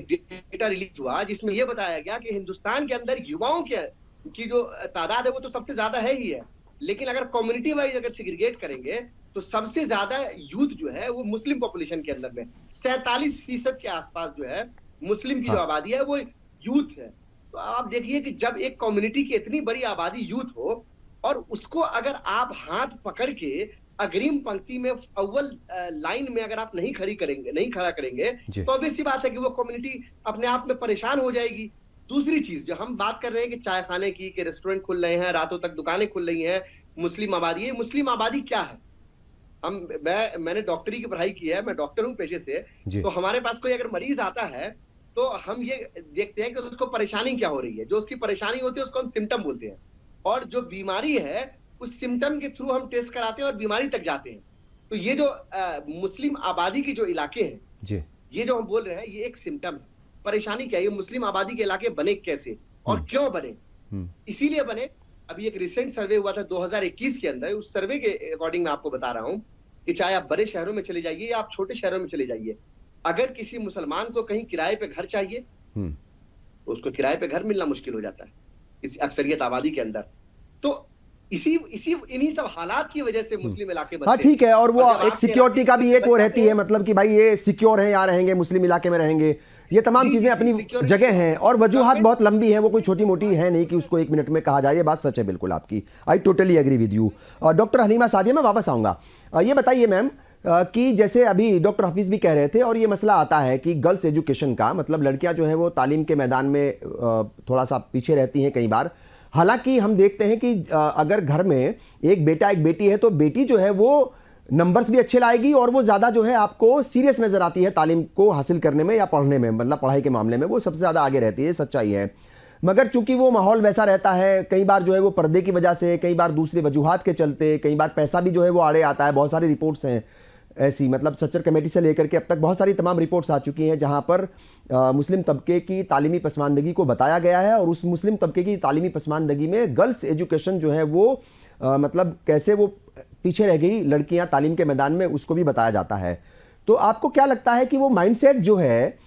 Speaker 4: डेटा रिलीज हुआ जिसमें यह बताया गया कि हिंदुस्तान के अंदर युवाओं की जो तादाद है वो तो सबसे ज्यादा है ही है, लेकिन अगर कम्युनिटी वाइज अगर सेग्रीगेट करेंगे तो सबसे ज्यादा यूथ जो है वो मुस्लिम पॉपुलेशन के अंदर में 47% के आसपास जो है मुस्लिम की जो आबादी है वो यूथ है। तो आप देखिए कि जब एक कम्युनिटी की इतनी बड़ी आबादी यूथ हो और उसको अगर आप हाथ पकड़ के अग्रिम पंक्ति में अव्वल लाइन में अगर आप नहीं खड़ा करेंगे तो ऑब्वियस सी बात है कि वो कम्युनिटी अपने आप में परेशान हो जाएगी। दूसरी चीज जो हम बात कर रहे हैं कि चाय खाने की, कि रेस्टोरेंट खुल रहे हैं, रातों तक दुकानें खुल रही हैं, मुस्लिम आबादी है। मुस्लिम आबादी क्या है? मैंने डॉक्टरी की पढ़ाई की है, मैं डॉक्टर हूं पेशे से। तो हमारे पास कोई अगर मरीज आता है तो हम ये देखते हैं कि उसको परेशानी क्या हो रही है। जो उसकी परेशानी होती है उसको हम सिम्टम बोलते हैं, और जो बीमारी है उस सिम्टम के थ्रू हम टेस्ट कराते हैं और बीमारी तक जाते हैं। तो ये जो मुस्लिम आबादी के जो इलाके हैं, ये जो हम बोल रहे हैं, ये एक सिम्टम है। परेशानी क्या है? ये मुस्लिम आबादी के इलाके बने कैसे और क्यों बने? इसीलिए बने। अभी एक रिसेंट सर्वे हुआ था 2021 के अंदर, उस सर्वे के अकॉर्डिंग मैं आपको बता रहा हूँ कि चाहे आप बड़े शहरों में चले जाइए या आप छोटे शहरों में चले जाइए, अगर किसी मुसलमान को कहीं किराए पे घर चाहिए तो उसको किराए पे घर मिलना मुश्किल हो जाता है इस अक्सरियत आबादी के अंदर। तो इन्हीं सब हालात की वजह से मुस्लिम इलाके बनते
Speaker 1: हाँ ठीक है, और वो एक सिक्योरिटी का भी एक वो रहती है,
Speaker 4: हैं,
Speaker 1: मतलब कि भाई ये सिक्योर है, यहाँ रहेंगे, मुस्लिम इलाके में रहेंगे, ये तमाम चीजें अपनी जगह हैं, और वजूहात बहुत लंबी हैं, वो कोई छोटी मोटी है नहीं कि उसको एक मिनट में कहा जाए। ये बात सच है बिल्कुल आपकी, I totally agree with you. और डॉक्टर हलीमा सादिया, मैं वापस आऊँगा। ये बताइए मैम कि जैसे अभी डॉक्टर हफीज़ भी कह रहे थे, और ये मसला आता है कि गर्ल्स एजुकेशन का, मतलब लड़कियां जो है वो तालीम के मैदान में थोड़ा सा पीछे रहती हैं कई बार। हालांकि हम देखते हैं कि अगर घर में एक बेटा एक बेटी है तो बेटी जो है वो नंबर्स भी अच्छे लाएगी, और वो ज़्यादा जो है आपको सीरियस नज़र आती है तालीम को हासिल करने में या पढ़ने में, मतलब पढ़ाई के मामले में वो सबसे ज़्यादा आगे रहती है, सच्चाई है। मगर चूंकि वो माहौल वैसा रहता है, कई बार जो है वो पर्दे की वजह से, कई बार दूसरी वजूहात के चलते, कई बार पैसा भी जो है वो आड़े आता है। बहुत सारी रिपोर्ट्स हैं ऐसी, मतलब सच्चर कमेटी से लेकर के अब तक बहुत सारी तमाम रिपोर्ट्स आ चुकी हैं जहां पर मुस्लिम तबके की तालीमी पसमानदगी को बताया गया है, और उस मुस्लिम तबके की तालीमी पसमानदगी में गर्ल्स एजुकेशन जो है वो मतलब कैसे वो पीछे रह गई लड़कियां तालीम के मैदान में, उसको भी बताया जाता है। तो आपको क्या लगता है कि वो माइंडसेट जो है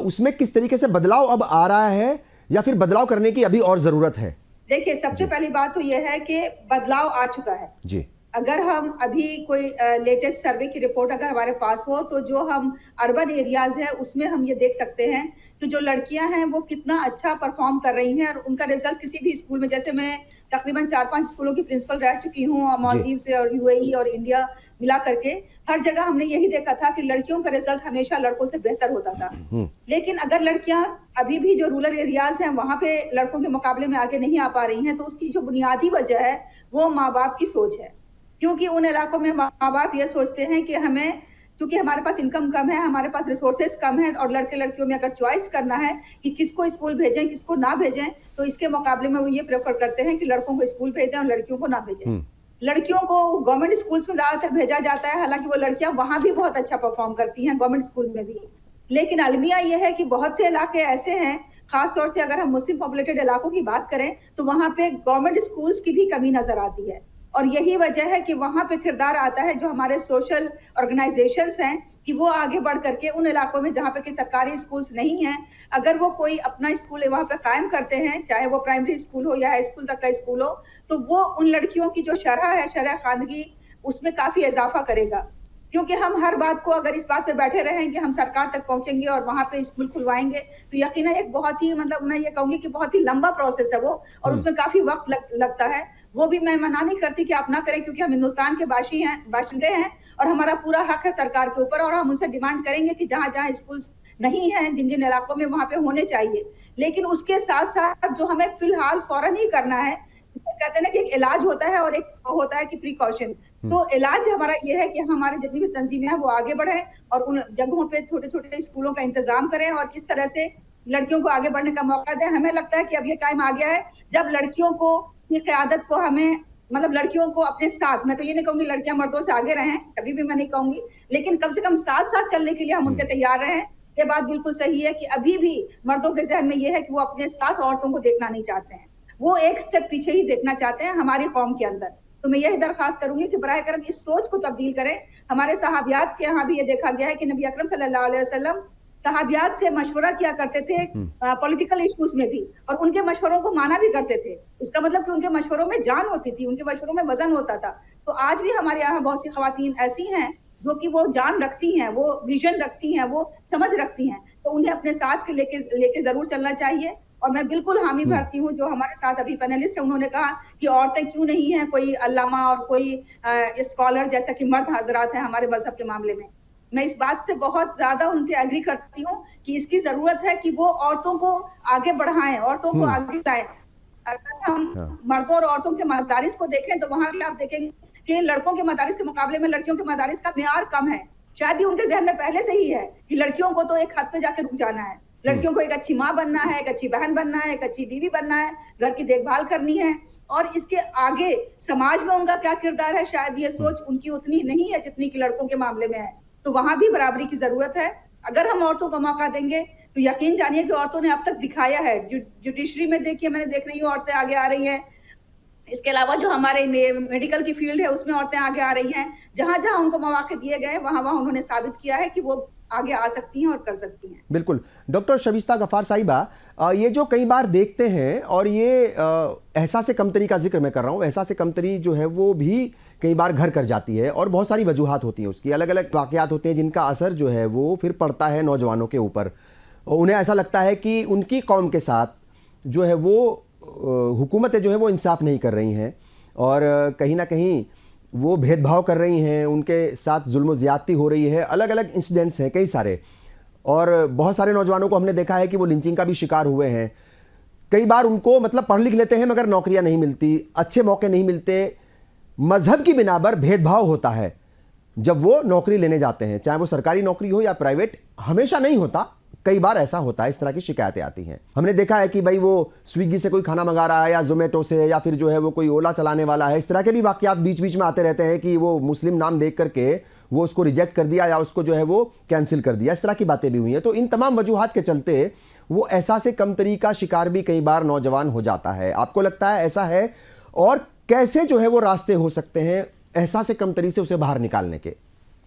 Speaker 1: उसमें किस तरीके से बदलाव अब आ रहा है, या फिर बदलाव करने की अभी और ज़रूरत है?
Speaker 5: देखिए, सबसे पहली बात तो यह है कि बदलाव आ चुका है
Speaker 1: जी।
Speaker 5: अगर हम अभी कोई लेटेस्ट सर्वे की रिपोर्ट अगर हमारे पास हो, तो जो हम अर्बन एरियाज है उसमें हम ये देख सकते हैं कि जो लड़कियां हैं वो कितना अच्छा परफॉर्म कर रही हैं, और उनका रिजल्ट किसी भी स्कूल में, जैसे मैं तकरीबन 4-5 स्कूलों की प्रिंसिपल रह चुकी हूँ, मालदीव से और यूएई और इंडिया मिला करके, हर जगह हमने यही देखा था कि लड़कियों का रिजल्ट हमेशा लड़कों से बेहतर होता था। लेकिन अगर लड़कियां अभी भी जो रूरल एरियाज हैं वहां पे लड़कों के मुकाबले में आगे नहीं आ पा रही हैं, तो उसकी जो बुनियादी वजह है वो माँ बाप की सोच है। क्योंकि उन इलाकों में माँ बाप ये सोचते हैं कि हमें, क्योंकि हमारे पास इनकम कम है, हमारे पास रिसोर्सेज कम है, और लड़के लड़कियों में अगर चॉइस करना है कि किसको स्कूल भेजें किसको ना भेजें, तो इसके मुकाबले में वो ये प्रेफर करते हैं कि लड़कों को स्कूल भेज दें और लड़कियों को ना भेजें। लड़कियों को गवर्नमेंट स्कूल्स में ज्यादातर भेजा जाता है, हालांकि वो लड़कियां वहां भी बहुत अच्छा परफॉर्म करती हैं गवर्नमेंट स्कूल में भी। लेकिन अलमिया ये है कि बहुत से इलाके ऐसे हैं, खासतौर से अगर हम मुस्लिम पॉपुलेटेड इलाकों की बात करें, तो वहां पे गवर्नमेंट स्कूल्स की भी कमी नजर आती है। और यही वजह है कि वहां पे किरदार आता है जो हमारे सोशल ऑर्गेनाइजेशंस हैं, कि वो आगे बढ़ करके उन इलाकों में जहां पे कि सरकारी स्कूल्स नहीं हैं, अगर वो कोई अपना स्कूल वहां पे कायम करते हैं, चाहे वो प्राइमरी स्कूल हो या हाई स्कूल तक का स्कूल हो, तो वो उन लड़कियों की जो शरह है, शरह खानगी, उसमें काफी इजाफा करेगा। क्योंकि हम हर बात को अगर इस बात पे बैठे रहें कि हम सरकार तक पहुंचेंगे और वहां पे स्कूल खुलवाएंगे, तो यकीनन एक बहुत ही, मतलब मैं ये कहूंगी कि बहुत ही लंबा प्रोसेस है वो, और उसमें काफी वक्त लगता है। वो भी मैं मना नहीं करती कि आप ना करें, क्योंकि हम हिंदुस्तान के बाशिंदे हैं और हमारा पूरा हक है सरकार के ऊपर, और हम उनसे डिमांड करेंगे कि जहां जहां स्कूल नहीं है, जिन जिन इलाकों में, वहां पे होने चाहिए। लेकिन उसके साथ साथ जो हमें फिलहाल फौरन ही करना है, कहते हैं ना कि एक इलाज होता है और एक होता है कि प्रिकॉशन। तो इलाज हमारा ये है कि हमारे जितनी भी तंजीमें हैं वो आगे बढ़े और उन जगहों पे छोटे छोटे स्कूलों का इंतजाम करें, और इस तरह से लड़कियों को आगे बढ़ने का मौका दें। हमें लगता है कि अब ये टाइम आ गया है जब लड़कियों को की क़यादत को हमें, मतलब लड़कियों को अपने साथ, मैं तो ये नहीं कहूंगी लड़कियां मर्दों से आगे रहें, कभी भी मैं नहीं कहूंगी, लेकिन कम से कम साथ साथ चलने के लिए हम उनके तैयार रहें। ये बात बिल्कुल सही है कि अभी भी मर्दों के जहन में ये है कि वो अपने साथ औरतों को देखना नहीं चाहते हैं, वो एक स्टेप पीछे ही देखना चाहते हैं हमारी कौम के अंदर। तो मैं यही दरखास्त करूंगी कि बराए करम इस सोच को तब्दील करें। हमारे सहाबियात के यहाँ भी ये देखा गया है कि नबी अकरम सल्लल्लाहु अलैहि वसल्लम सहाबियात से मशवरा किया करते थे पॉलिटिकल इश्यूज में भी, और उनके मशवरों को माना भी करते थे। इसका मतलब कि उनके मशवरों में जान होती थी, उनके मशवरों में वजन होता था। तो आज भी हमारे यहाँ बहुत सी खवातीन ऐसी हैं जो कि वो जान रखती हैं, वो विजन रखती हैं, वो समझ रखती हैं, तो उन्हें अपने साथ लेके जरूर चलना चाहिए। और मैं बिल्कुल हामी भरती हूँ जो हमारे साथ अभी पैनलिस्ट है, उन्होंने कहा कि औरतें क्यों नहीं हैं कोई अल्लामा और कोई स्कॉलर जैसा कि मर्द हजरात हैं हमारे मजहब के मामले में। मैं इस बात से बहुत ज्यादा उनके एग्री करती हूँ कि इसकी जरूरत है कि वो औरतों को आगे बढ़ाएं, औरतों को आगे लाएं। अगर हम मर्दों और औरतों के मदारिस को देखें तो वहां भी आप देखेंगे कि लड़कों के मदारिस के मुकाबले में लड़कियों के मदारिस का मेयार कम है। शायद ही उनके जहन में पहले से ही है कि लड़कियों को तो एक हद पे जाके रुक जाना है, लड़कियों को एक अच्छी माँ बनना है, एक अच्छी बहन बनना है, एक अच्छी बीवी बनना है, घर की देखभाल करनी है, और इसके आगे समाज में उनका क्या किरदार है, शायद ये सोच उनकी उतनी नहीं है जितनी कि लड़कों के मामले में है। तो वहां भी बराबरी की जरूरत है। अगर हम औरतों को मौका देंगे तो यकीन जानिए कि औरतों ने अब तक दिखाया है। जुडिशरी में देखिए, मैंने देख रही हूँ औरतें आगे आ रही हैं, इसके अलावा जो हमारे मेडिकल की फील्ड है उसमें औरतें आगे आ रही हैं। जहां जहां उनको मौके दिए गए वहां वहां उन्होंने साबित किया है कि वो आगे आ सकती हैं और कर सकती हैं।
Speaker 1: बिल्कुल। डॉक्टर शबिस्ता गफ्फार साहिबा, ये जो कई बार देखते हैं, और ये एहसास कमतरी का जिक्र मैं कर रहा हूँ, एहसास कमतरी जो है वो भी कई बार घर कर जाती है और बहुत सारी वजूहात होती हैं उसकी, अलग अलग वाक़यात होते हैं जिनका असर जो है वो फिर पड़ता है नौजवानों के ऊपर। उन्हें ऐसा लगता है कि उनकी कौम के साथ जो है वो हुकूमतें जो है वो इंसाफ नहीं कर रही हैं और कहीं ना कहीं वो भेदभाव कर रही हैं, उनके साथ जुल्म ज़्यादती हो रही है। अलग अलग इंसिडेंट्स हैं कई सारे, और बहुत सारे नौजवानों को हमने देखा है कि वो लिंचिंग का भी शिकार हुए हैं। कई बार उनको मतलब पढ़ लिख लेते हैं मगर नौकरियां नहीं मिलती, अच्छे मौके नहीं मिलते, मजहब की बिना पर भेदभाव होता है जब वो नौकरी लेने जाते हैं, चाहे वो सरकारी नौकरी हो या प्राइवेट। हमेशा नहीं होता, कई बार ऐसा होता है, इस तरह की शिकायतें आती हैं। हमने देखा है कि भाई वो स्विगी से कोई खाना मंगा रहा है या जोमेटो से, या फिर जो है वो कोई ओला चलाने वाला है, इस तरह के भी वाकयात बीच बीच में आते रहते हैं कि वो मुस्लिम नाम देख करके वो उसको रिजेक्ट कर दिया या उसको जो है वो कैंसिल कर दिया, इस तरह की बातें भी हुई हैं। तो इन तमाम वजूहात के चलते वो एहसास कमतरी का शिकार भी कई बार नौजवान हो जाता है। आपको लगता है ऐसा है? और कैसे जो है वो रास्ते हो सकते हैं एहसास कमतरी से उसे बाहर निकालने के?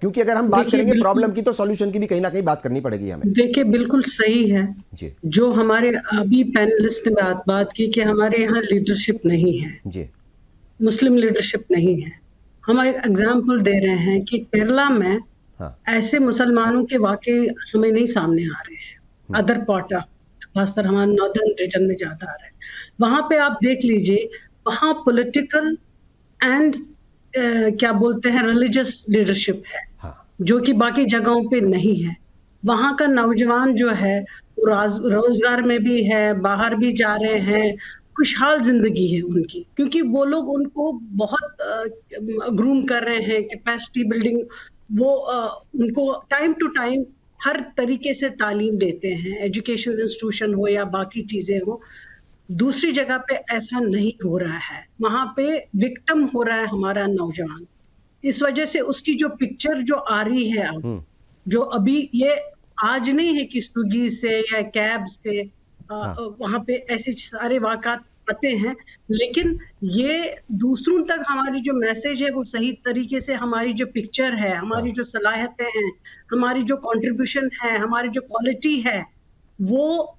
Speaker 1: क्योंकि अगर हम बात करेंगे प्रॉब्लम की तो सॉल्यूशन की भी कहीं ना कहीं बात करनी पड़ेगी हमें।
Speaker 3: देखिए, बिल्कुल सही है
Speaker 1: जी।
Speaker 3: जो हमारे अभी पैनलिस्ट ने बात की कि हमारे यहाँ लीडरशिप नहीं है
Speaker 1: जी,
Speaker 3: मुस्लिम लीडरशिप नहीं है। हम एक एग्जाम्पल दे रहे हैं कि केरला में ऐसे मुसलमानों के वाकई हमें नहीं सामने आ रहे हैं। अदर पार्ट खासकर हमारे नॉर्दर्न रीजन में ज्यादा आ रहे हैं। वहां पे आप देख लीजिए, वहां पॉलिटिकल एंड क्या बोलते हैं रिलीजियस लीडरशिप है, जो कि बाकी जगहों पे नहीं है। वहां का नौजवान जो है वो रोजगार में भी है, बाहर भी जा रहे हैं, खुशहाल जिंदगी है उनकी, क्योंकि वो लोग उनको बहुत ग्रूम कर रहे हैं, कैपेसिटी बिल्डिंग, वो उनको टाइम टू टाइम हर तरीके से तालीम देते हैं, एजुकेशन इंस्टीट्यूशन हो या बाकी चीजें हो। दूसरी जगह पे ऐसा नहीं हो रहा है, वहां पे विक्टिम हो रहा है हमारा नौजवान। इस वजह से उसकी जो पिक्चर जो आ रही है अब, जो अभी ये आज नहीं है कि स्विगी से या कैब से वहां पे ऐसे सारे वाक़ात आते हैं, लेकिन ये दूसरों तक हमारी जो मैसेज है वो सही तरीके से, हमारी जो पिक्चर है, हमारी जो सलाहियतें हैं, हमारी जो कंट्रीब्यूशन है, हमारी जो क्वालिटी है, वो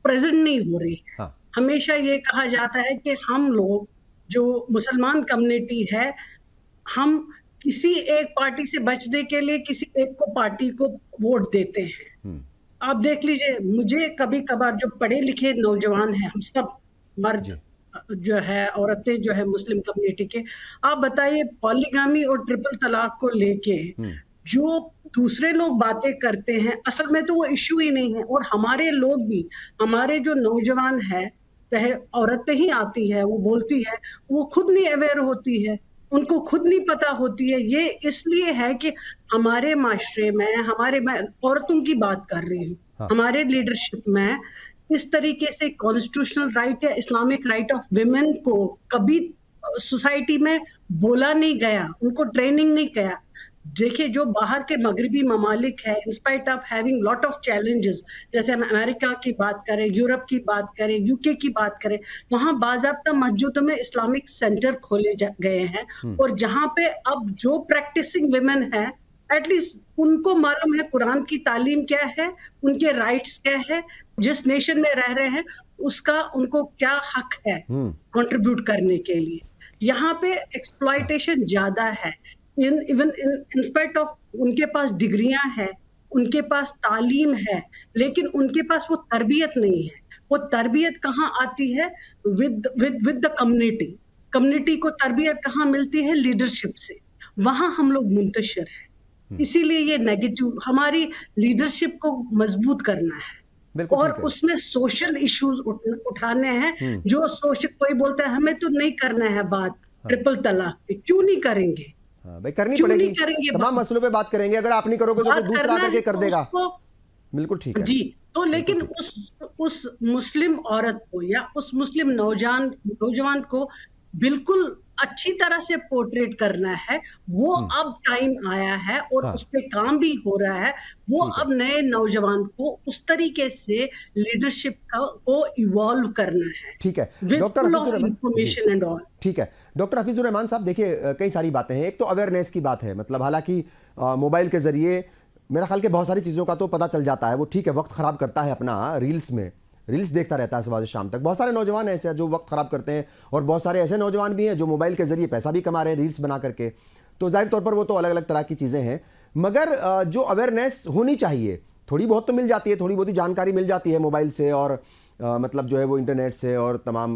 Speaker 3: प्रेजेंट नहीं हो रही है। हमेशा ये कहा जाता है कि हम लोग जो मुसलमान कम्युनिटी है, हम किसी एक पार्टी से बचने के लिए किसी एक को पार्टी को वोट देते हैं। आप देख लीजिए, मुझे कभी कभार जो पढ़े लिखे नौजवान हैं, हम सब मर्द जो है, औरतें जो है मुस्लिम कम्युनिटी के, आप बताइए पॉलीगामी और ट्रिपल तलाक को लेके जो दूसरे लोग बातें करते हैं, असल में तो वो इश्यू ही नहीं है। और हमारे लोग भी, हमारे जो नौजवान है, चाहे औरतें ही आती है, वो बोलती है, वो खुद नहीं अवेयर होती है, उनको खुद नहीं पता होती है। ये इसलिए है कि हमारे माशरे में, हमारे, मैं औरतों की बात कर रही हूँ, हमारे लीडरशिप में इस तरीके से कॉन्स्टिट्यूशनल राइट या इस्लामिक राइट ऑफ विमेन को कभी सोसाइटी में बोला नहीं गया, उनको ट्रेनिंग नहीं गया। देखिए, जो बाहर के मगरबी ममालिक है, in spite of having lot of challenges, जैसे हम अमेरिका की बात करें, यूरोप की बात करें, यूके की बात करें, वहां बाज़ाब्ता मस्जिदों में इस्लामिक सेंटर खोले गए हैं, और जहां पे अब जो प्रैक्टिसिंग विमेन है, एटलीस्ट उनको मालूम है कुरान की तालीम क्या है, उनके राइट्स क्या है, जिस नेशन में रह रहे हैं उसका उनको क्या हक है कंट्रीब्यूट करने के लिए। यहाँ पे एक्सप्लॉयटेशन ज्यादा है, इवन इन स्पाइट ऑफ उनके पास डिग्रियां हैं, उनके पास तालीम है, लेकिन उनके पास वो तरबियत नहीं है। वो तरबियत कहाँ आती है? विद द कम्युनिटी को तरबियत कहाँ मिलती है? लीडरशिप से। वहां हम लोग मुंतशिर हैं। इसीलिए ये नेगेटिव, हमारी लीडरशिप को मजबूत करना है और उसमें सोशल इश्यूज उठाने हैं। जो सोशल, कोई बोलता है हमें तो नहीं करना है बात ट्रिपल तलाक पे, क्यों नहीं करेंगे?
Speaker 1: भाई करनी पड़ेगी, तमाम मसलों पे बात करेंगे। अगर आप नहीं करोगे तो दूसरा आकर के कर देगा। बिल्कुल ठीक है
Speaker 3: जी। तो लेकिन उस मुस्लिम औरत को या उस मुस्लिम नौजवान को बिल्कुल अच्छी तरह से पोर्ट्रेट करना है, वो अब टाइम आया है और उस पे काम भी हो रहा है। वो अब नए नौजवान को उस तरीके से लीडरशिप को इवॉल्व करना है।
Speaker 1: ठीक है
Speaker 3: डॉक्टर इंफॉर्मेशन एंड ऑल।
Speaker 1: ठीक है डॉक्टर हफीजुर रहमान साहब, देखिए कई सारी बातें हैं। एक तो अवेयरनेस की बात है, मतलब हालांकि मोबाइल के जरिए मेरा ख्याल के बहुत सारी चीज़ों का तो पता चल जाता है। वो ठीक है, वक्त ख़राब करता है अपना रील्स देखता रहता है सुबह से शाम तक। बहुत सारे नौजवान ऐसे हैं जो वक्त ख़राब करते हैं, और बहुत सारे ऐसे नौजवान भी हैं जो मोबाइल के ज़रिए पैसा भी कमा रहे हैं रील्स बना करके। तो जाहिर तौर पर वो तो अलग अलग तरह की चीज़ें हैं, मगर जो अवेयरनेस होनी चाहिए थोड़ी बहुत तो मिल जाती है, थोड़ी बहुत ही जानकारी मिल जाती है मोबाइल से और मतलब जो है वो इंटरनेट से और तमाम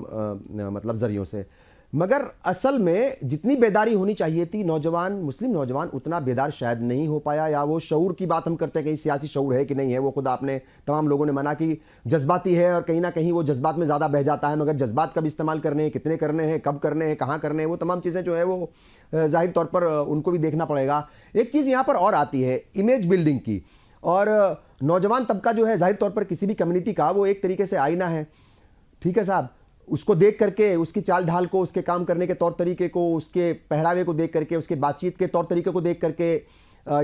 Speaker 1: मतलब ज़रियों से। मगर असल में जितनी बेदारी होनी चाहिए थी, मुस्लिम नौजवान उतना बेदार शायद नहीं हो पाया। या वो शऊर की बात हम करते हैं, कहीं सियासी शऊर है कि नहीं है, वो खुद आपने तमाम लोगों ने माना कि जज्बाती है और कहीं ना कहीं वो जज्बात में ज़्यादा बह जाता है। मगर जज्बात कब इस्तेमाल करने हैं, कितने करने हैं, कब करने हैं, कहाँ करने हैं, वो तमाम चीज़ें जो है वो जाहिर तौर पर उनको भी देखना पड़ेगा। एक चीज़ यहाँ पर और आती है इमेज बिल्डिंग की, और नौजवान तबका जो है जाहिर तौर पर किसी भी कम्युनिटी का वो एक तरीके से आईना है। ठीक है साहब, उसको देख करके, उसकी चाल ढाल को, उसके काम करने के तौर तरीके को, उसके पहरावे को देख करके, उसके बातचीत के तौर तरीके को देख करके,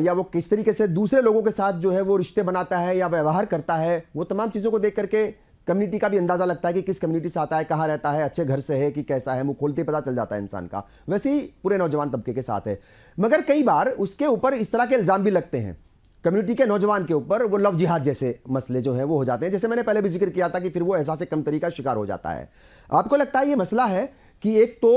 Speaker 1: या वो किस तरीके से दूसरे लोगों के साथ जो है वो रिश्ते बनाता है या व्यवहार करता है, वो तमाम चीज़ों को देख करके कम्युनिटी का भी अंदाज़ा लगता है कि किस कम्युनिटी से आता है, कहाँ रहता है, अच्छे घर से है कि कैसा है, मुँह खोलते पता चल जाता है इंसान का। वैसे ही पूरे नौजवान तबके के साथ है। मगर कई बार उसके ऊपर इस तरह के इल्ज़ाम भी लगते हैं कम्युनिटी के नौजवान के ऊपर, वो लव जिहाद जैसे मसले जो हैं वो हो जाते हैं, जैसे मैंने पहले भी जिक्र किया था कि फिर वो एहसास कमतरी का शिकार हो जाता है। आपको लगता है ये मसला है कि एक तो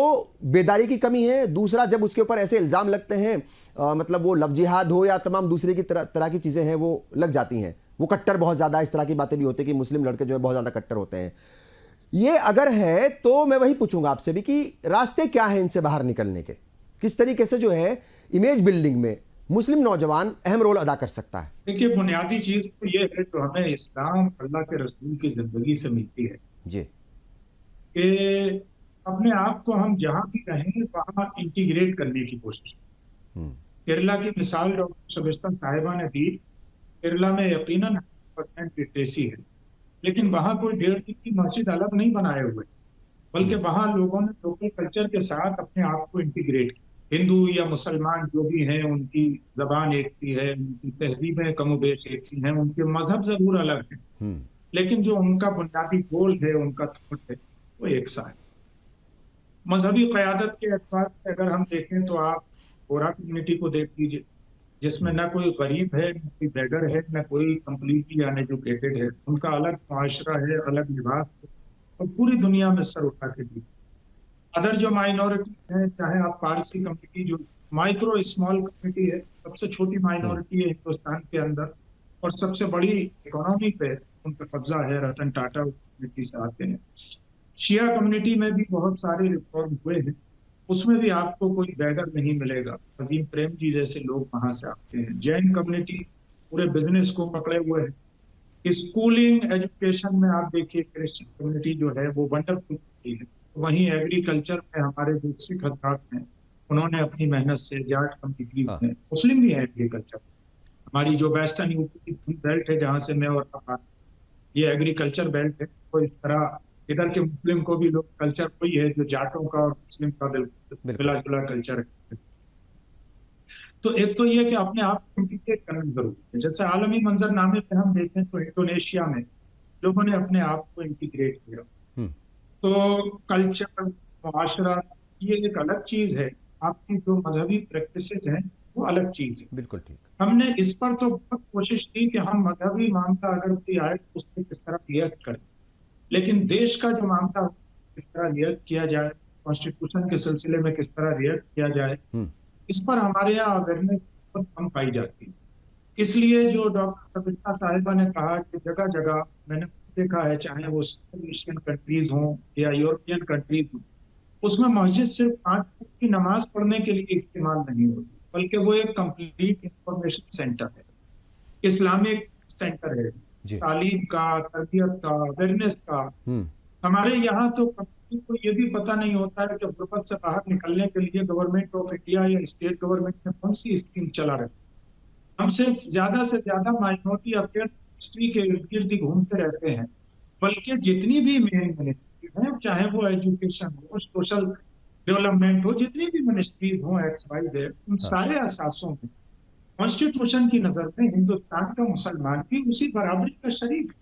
Speaker 1: बेदारी की कमी है, दूसरा जब उसके ऊपर ऐसे इल्ज़ाम लगते हैं, मतलब वो लव जिहाद हो या तमाम दूसरे की तरह की चीज़ें हैं वो लग जाती हैं, वो कट्टर बहुत ज़्यादा, इस तरह की बातें भी होती है कि मुस्लिम लड़के जो है बहुत ज़्यादा कट्टर होते हैं। ये अगर है तो मैं वही पूछूंगा आपसे भी कि रास्ते क्या हैं इनसे बाहर निकलने के, किस तरीके से जो है इमेज बिल्डिंग में मुस्लिम नौजवान अहम रोल अदा कर सकता है?
Speaker 2: देखिए, बुनियादी चीज तो ये है जो हमें इस्लाम, अल्लाह के रसूल की जिंदगी से मिलती है
Speaker 1: जी,
Speaker 2: कि अपने आप को हम जहां भी रहें वहां इंटीग्रेट करने की कोशिश। केरला की मिसाल डॉक्टर शबिस्ता साहिबा ने दी। केरला में यकीनन 100% लिटरेसी है, लेकिन वहां कोई 1.5 की मस्जिद अलग नहीं बनाए हुए, बल्कि वहां लोगों ने लोकल कल्चर के साथ अपने आप को इंटीग्रेट किया। हिंदू या मुसलमान जो भी हैं, उनकी जबान एक सी है, उनकी तहजीबें कमोबेश एक सी हैं, उनके मजहब जरूर अलग हैं, लेकिन जो उनका बुनियादी गोल है, उनका थॉट है, वो एक सा है। मजहबी क़यादत के एतबार से अगर हम देखें तो आप गोरा कम्युनिटी को देख लीजिए, जिसमें न कोई गरीब है, न कोई बेगर है, न कोई कंप्लीटली अनएजुकेटेड है। उनका अलग मुआशरा है, अलग लिबास है, और पूरी दुनिया में सर उठा के दी। अदर जो माइनॉरिटी है, चाहे आप पारसी कम्युनिटी जो माइक्रो स्मॉल कम्युनिटी है, सबसे छोटी माइनॉरिटी है हिंदुस्तान के अंदर, और सबसे बड़ी इकोनॉमी पे उनका कब्जा है, रतन टाटा कम्युनिटी से आते हैं। शिया कम्युनिटी में भी बहुत सारे रिफॉर्म हुए हैं, उसमें भी आपको कोई बैगर नहीं मिलेगा। अजीम प्रेम जी जैसे लोग वहां से आते हैं। जैन कम्युनिटी पूरे बिजनेस को पकड़े हुए है। स्कूलिंग एजुकेशन में आप देखिए, क्रिश्चियन कम्युनिटी जो है वो वंडरफुल है। वहीं एग्रीकल्चर में हमारे जो सिख हजरात हैं, उन्होंने अपनी मेहनत से, जाट कम्युनिटी में, मुस्लिम भी है एग्रीकल्चर। हमारी जो वेस्टर्न यूपी की बेल्ट है जहाँ से मैं और आप, ये एग्रीकल्चर बेल्ट है। तो इस तरह इधर के मुस्लिम को भी लोग कल्चर वही है जो जाटों का और मुस्लिम का मिला जुला कल्चर है। तो एक तो ये कि अपने आप को इंटीग्रेट करना जरूरी है। जैसे आलमी मंजरनामे पे हम देखें तो इंडोनेशिया में लोगों ने अपने आप को इंटीग्रेट किया। तो कल्चर, मुआशरा, ये एक अलग चीज है। आपकी जो मजहबी प्रैक्टिसेस हैं वो अलग चीज है।
Speaker 1: बिल्कुल ठीक।
Speaker 2: हमने इस पर तो बहुत कोशिश की कि हम मजहबी मामला अगर कोई आए तो उस पर किस तरह रिएक्ट करें, लेकिन देश का जो मामला किस तरह रिएक्ट किया जाए, कॉन्स्टिट्यूशन के सिलसिले में किस तरह रिएक्ट किया जाए, इस पर हमारे यहाँ अवेयरनेस बहुत कम पाई जाती है। इसलिए जो डॉक्टर शबिस्ता साहिबा ने कहा कि जगह जगह मैंने देखा है, चाहे वो एशियन कंट्रीज हों या यूरोपियन कंट्रीज हों, उसमें मस्जिद सिर्फ 5 वक्त की नमाज पढ़ने के लिए इस्तेमाल नहीं होती, बल्कि वो एक कंप्लीट इंफॉर्मेशन सेंटर है, इस्लामिक सेंटर है, तालीम का, तरबियत का, अवेयरनेस का। हमारे यहाँ तो को ये भी पता नहीं होता है कि गुर्बत से बाहर निकलने के लिए गवर्नमेंट ऑफ इंडिया या स्टेट गवर्नमेंट ने कौन सी स्कीम चला रही है। हम सिर्फ ज्यादा से ज्यादा माइनॉरिटी अफेयर मिनिस्ट्री के इर्द गिर्द घूमते रहते हैं, बल्कि जितनी भी मेन मिनिस्ट्री है, चाहे वो एजुकेशन हो, सोशल डेवलपमेंट हो, जितनी भी मिनिस्ट्रीज हो XYZ, उन सारे असासों में कॉन्स्टिट्यूशन की नजर में हिंदुस्तान का मुसलमान भी उसी बराबरी का शरीक है।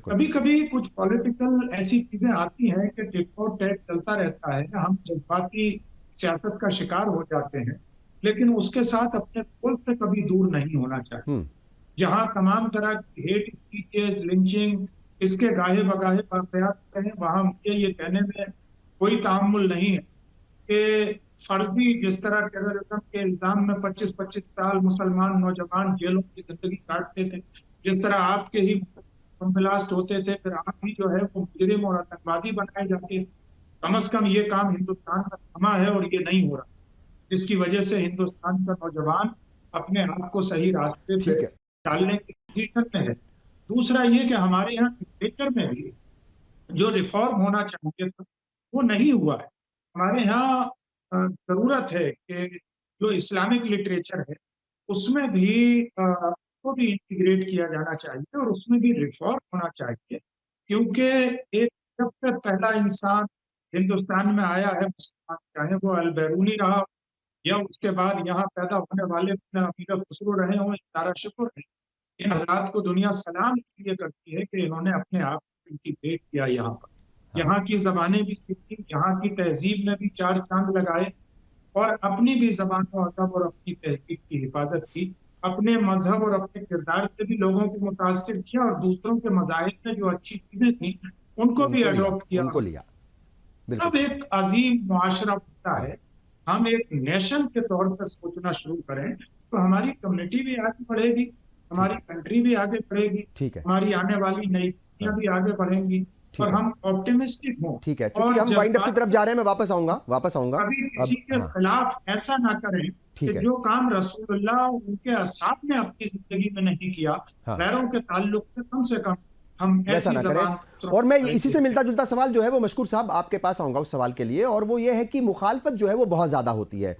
Speaker 2: कभी कभी कुछ पॉलिटिकल ऐसी चीजें आती हैं कि टिट फॉर टैट चलता रहता है, हम जज्बाती सियासत का शिकार हो जाते हैं, लेकिन उसके साथ अपने गोल से कभी दूर नहीं होना चाहिए। जहां तमाम तरह की हेट स्पीचेस, लिंचिंग, इसके गाहे बगाहे वाकयात हैं, वहां मुझे ये कहने में कोई तामुल नहीं है कि फर्जी जिस तरह टेररिज्म के इल्जाम में 25-25 साल मुसलमान नौजवान जेलों की जिंदगी काटते थे, जिस तरह आपके ही ब्लास्ट होते थे, फिर आप ही जो है वो मुजरिम और आतंकवादी बनाए जाते, कम से कम ये काम हिंदुस्तान का थमा है और ये नहीं हो रहा, जिसकी वजह से हिंदुस्तान का नौजवान अपने आप को सही रास्ते पे डालने की पोजीशन में है। दूसरा ये कि हमारे यहाँ लिटरेचर में भी जो रिफॉर्म होना चाहिए था वो नहीं हुआ है। हमारे यहाँ जरूरत है कि जो इस्लामिक लिटरेचर है उसमें भी को भी इंटीग्रेट किया जाना चाहिए और उसमें भी रिफॉर्म होना चाहिए, क्योंकि एक सबसे पहला इंसान हिंदुस्तान में आया है मुसलमान, चाहे वो अल-बैरूनी रहा या उसके बाद यहाँ पैदा होने वाले अमीर खुसरो रहे हों, तारा शुक्र है, इन हजरात को दुनिया सलाम इसलिए करती है कि इन्होंने अपने आप को इंटीग्रेट किया यहाँ पर, यहाँ की जबानें भी सीखी, यहाँ की तहजीब में भी 4 चांद लगाए और अपनी भी जबान और अदब और अपनी तहजीब की हिफाजत की, अपने मजहब और अपने किरदार से भी लोगों को मुतासिर किया और दूसरों के मज़ाहिब में जो अच्छी चीजें थी उनको भी अडॉप्ट किया, उनको लिया। अब एक अजीम मुआशरा होता है, हम एक नेशन के तौर पर सोचना शुरू करें तो हमारी कम्युनिटी भी आगे बढ़ेगी, हमारी कंट्री भी आगे बढ़ेगी, हमारी आने वाली नई पीढ़ियां भी आगे बढ़ेंगी और हम ऑप्टिमिस्टिक हों।
Speaker 1: ठीक है, क्योंकि हम वाइंड अप की तरफ जा रहे हैं, मैं वापस आऊंगा।
Speaker 2: अभी किसी के खिलाफ ऐसा ना करें कि जो काम रसूलुल्लाह उनके असहाब ने अपनी जिंदगी में नहीं किया, गैरों के ताल्लुक से कम हम
Speaker 1: ऐसा ना करें। और मैं इसी से मिलता जुलता सवाल जो है वो मशकूर साहब आपके पास आऊंगा उस सवाल के लिए, और वो ये है कि मुखालफत जो है वो बहुत ज़्यादा होती है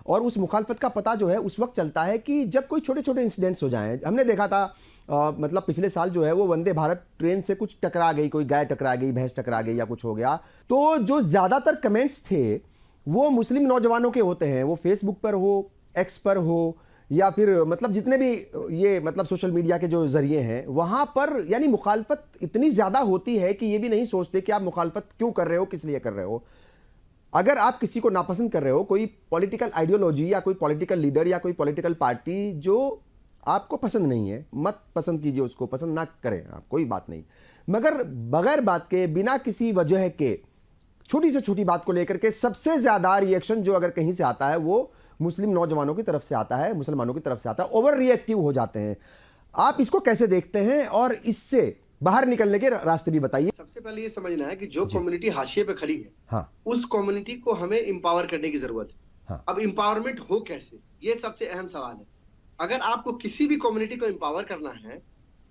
Speaker 1: और उस मुखालफत का पता जो है उस वक्त चलता है कि जब कोई छोटे छोटे इंसिडेंट्स हो जाएं। हमने देखा था मतलब पिछले साल जो है वो वंदे भारत ट्रेन से कुछ टकरा गई, कोई गाय टकरा गई, भैंस टकरा गई या कुछ हो गया, तो जो ज़्यादातर कमेंट्स थे वो मुस्लिम नौजवानों के होते हैं, वो फेसबुक पर हो, एक्स पर हो या फिर मतलब जितने भी ये मतलब सोशल मीडिया के जो जरिए हैं वहाँ पर, यानी मुखालफत इतनी ज़्यादा होती है कि ये भी नहीं सोचते कि आप मुखालफत क्यों कर रहे हो, किस लिए कर रहे हो। अगर आप किसी को नापसंद कर रहे हो, कोई पॉलिटिकल आइडियोलॉजी या कोई पॉलिटिकल लीडर या कोई पॉलिटिकल पार्टी जो आपको पसंद नहीं है, मत पसंद कीजिए उसको, पसंद ना करें आप, कोई बात नहीं, मगर बगैर बात के, बिना किसी वजह के, छोटी से छोटी बात को लेकर के सबसे ज़्यादा रिएक्शन जो अगर कहीं से आता है वो मुस्लिम नौजवानों की तरफ से आता है, मुसलमानों की तरफ से आता है, ओवर रिएक्टिव हो जाते हैं। आप इसको कैसे देखते हैं और इससे बाहर निकलने के रास्ते भी बताइए।
Speaker 4: सबसे पहले ये समझना है कि जो कम्युनिटी हाशिए पे खड़ी है, उस कम्युनिटी को हमें एम्पावर करने की जरूरत है। अब एम्पावरमेंट हो कैसे, ये सबसे अहम सवाल है। अगर आपको किसी भी कम्युनिटी को एम्पावर करना है,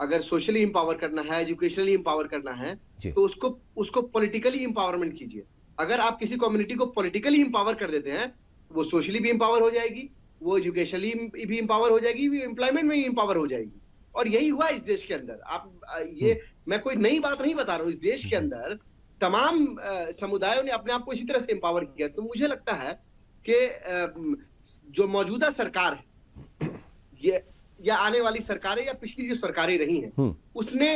Speaker 4: अगर सोशली एम्पावर करना है, एजुकेशनली एम्पावर करना है, तो उसको पॉलिटिकली एम्पावरमेंट कीजिए। अगर आप किसी कम्युनिटी को पॉलिटिकली एम्पावर कर देते हैं, वो सोशली भी एम्पावर हो जाएगी, वो एजुकेशनली भी एम्पावर हो जाएगी, वो एम्प्लॉयमेंट में भी एम्पावर हो जाएगी। और यही हुआ इस देश के अंदर। आप ये मैं कोई नई बात नहीं बता रहा हूँ, इस देश के अंदर तमाम समुदायों ने अपने आप को इसी तरह से एम्पावर किया। तो मुझे लगता है कि जो मौजूदा सरकार है, ये या आने वाली सरकारें या पिछली जो सरकारें रही हैं, उसने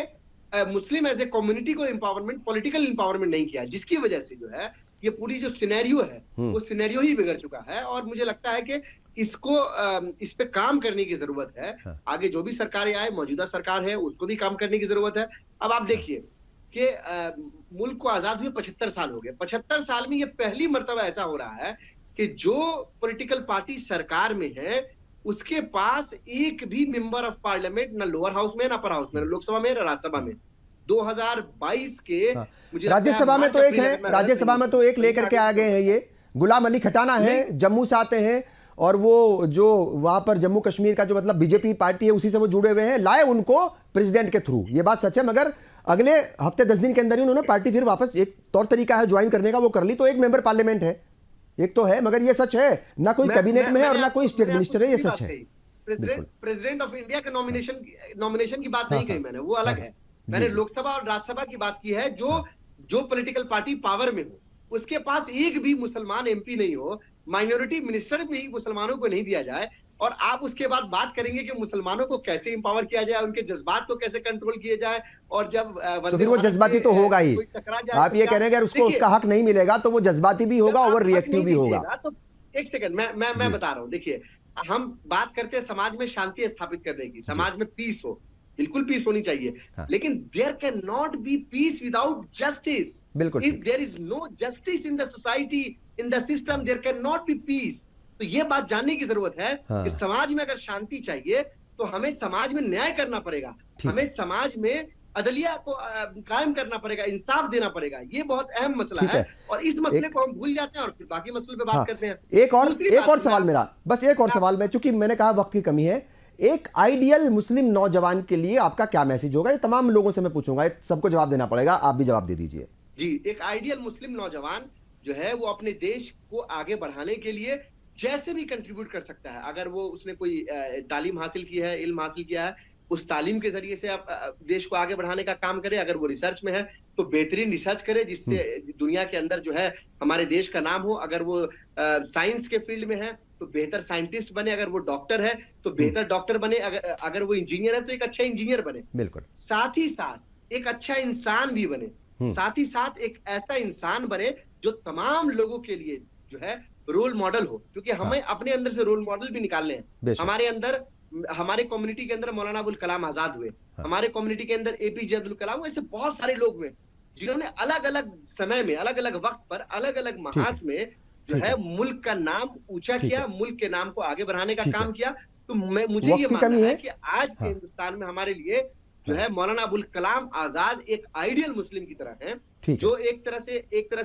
Speaker 4: मुस्लिम एज ए कम्युनिटी को एम्पावरमेंट, पॉलिटिकल एम्पावरमेंट नहीं किया, जिसकी वजह से जो है ये पूरी जो सिनेरियो है वो सिनेरियो ही बिगड़ चुका है। और मुझे लगता है कि इस पे काम करने की जरूरत है। आगे जो भी सरकारें आए, मौजूदा सरकार है, उसको भी काम करने की जरूरत है। अब आप देखिए कि मुल्क को आजाद हुए 75 साल हो गए। 75 साल में ये पहली मर्तबा ऐसा हो रहा है कि जो पॉलिटिकल पार्टी सरकार में है उसके पास एक भी मेंबर ऑफ पार्लियामेंट, ना लोअर हाउस में, ना अपर हाउस में, ना लोकसभा में, ना राज्यसभा में। 2022 के मुझे
Speaker 1: राज्यसभा में तो एक है, राज्यसभा में तो एक लेकर के आ गए हैं, ये गुलाम अली खटाना है, जम्मू से आते हैं और वो जो वहां पर जम्मू कश्मीर का जो मतलब बीजेपी पार्टी है उसी से वो जुड़े हुए हैं, लाए उनको प्रेसिडेंट के थ्रू। ये बात सच है, मगर अगले हफ्ते 10 दिन के अंदर ही उन्होंने पार्टी फिर वापस, एक तौर तरीका है ज्वाइन करने का, वो कर ली। तो एक मेंबर पार्लियामेंट है, एक तो है, मगर ये सच है ना कोई कैबिनेट में है और ना कोई स्टेट मिनिस्टर है, ये सच है।
Speaker 4: प्रेसिडेंट ऑफ इंडिया के नॉमिनेशन की बात नहीं कही मैंने, वो अलग है। मैंने लोकसभा और राज्यसभा की बात की है। जो पॉलिटिकल पार्टी पावर में हो उसके पास एक भी मुसलमान एमपी नहीं हो, माइनॉरिटी मिनिस्टर भी मुसलमानों को नहीं दिया जाए, और आप उसके बाद बात करेंगे कि मुसलमानों को कैसे इंपावर किया जाए, उनके जज्बात को कैसे कंट्रोल किया जाए, और जब
Speaker 1: तो फिर वो जज्बाती तो होगा ही। आप ये कह रहे हैं कि उसको उसका हक नहीं मिलेगा तो वो जज्बाती भी होगा, ओवर रिएक्टिव भी होगा।
Speaker 4: तो एक सेकंड, मैं बता रहा हूँ। देखिए, हम बात करते हैं समाज में शांति स्थापित करने की, समाज में पीस हो, बिल्कुल पीस होनी चाहिए, लेकिन there can not be peace without justice. If there is no justice in the society, in the system, there can not be peace. तो ये बात जानने की जरूरत है कि समाज में अगर शांति चाहिए तो हमें समाज में न्याय करना पड़ेगा, हमें समाज में अदलिया को कायम करना पड़ेगा, इंसाफ देना पड़ेगा। ये बहुत अहम मसला है, और इस मसले को हम भूल जाते हैं और फिर बाकी मसले पे बात करते हैं।
Speaker 1: एक और सवाल मेरा, बस एक और सवाल में, चूंकि मैंने कहा वक्त की कमी है, एक आइडियल मुस्लिम नौजवान के लिए आपका क्या मैसेज होगा? ये तमाम लोगों से मैं पूछूंगा, सबको जवाब देना पड़ेगा, आप भी जवाब दे दीजिए।
Speaker 4: जी, एक आइडियल मुस्लिम नौजवान जो है वो अपने देश को आगे बढ़ाने के लिए जैसे भी कंट्रीब्यूट कर सकता है। अगर वो उसने कोई तालीम हासिल की है, इल्म हासिल किया है, उस तालीम के जरिए से आप देश को आगे बढ़ाने का काम करे। अगर वो रिसर्च में है तो बेहतरीन रिसर्च करे जिससे दुनिया के अंदर जो है हमारे देश का नाम हो। अगर वो साइंस के फील्ड में है तो बेहतर साइंटिस्ट बने, अगर वो डॉक्टर है तो बेहतर डॉक्टर बने, अगर वो इंजीनियर है तो एक अच्छा इंजीनियर बने।
Speaker 1: बिल्कुल।
Speaker 4: साथ ही साथ एक अच्छा इंसान भी बने, साथ ही साथ एक ऐसा इंसान बने जो तमाम लोगों के लिए जो है रोल मॉडल हो, क्योंकि हमें अपने अंदर से रोल मॉडल भी निकालने हैं। हमारे अंदर, हमारे कम्युनिटी के अंदर मौलाना अबुल कलाम आजाद हुए, हमारे कम्युनिटी के अंदर एपीजे अब्दुल कलाम, ऐसे बहुत सारे लोग हुए जिन्होंने अलग अलग समय में, अलग अलग वक्त पर, अलग अलग महाज में जो है मुल्क का नाम ऊंचा किया, मुल्क के नाम को आगे बढ़ाने का काम किया। तो मुझे ये मानना है कि आज के हिंदुस्तान में हमारे लिए जो है मौलाना अबुल कलाम आजाद एक आइडियल मुस्लिम की तरह हैं, जो एक तरह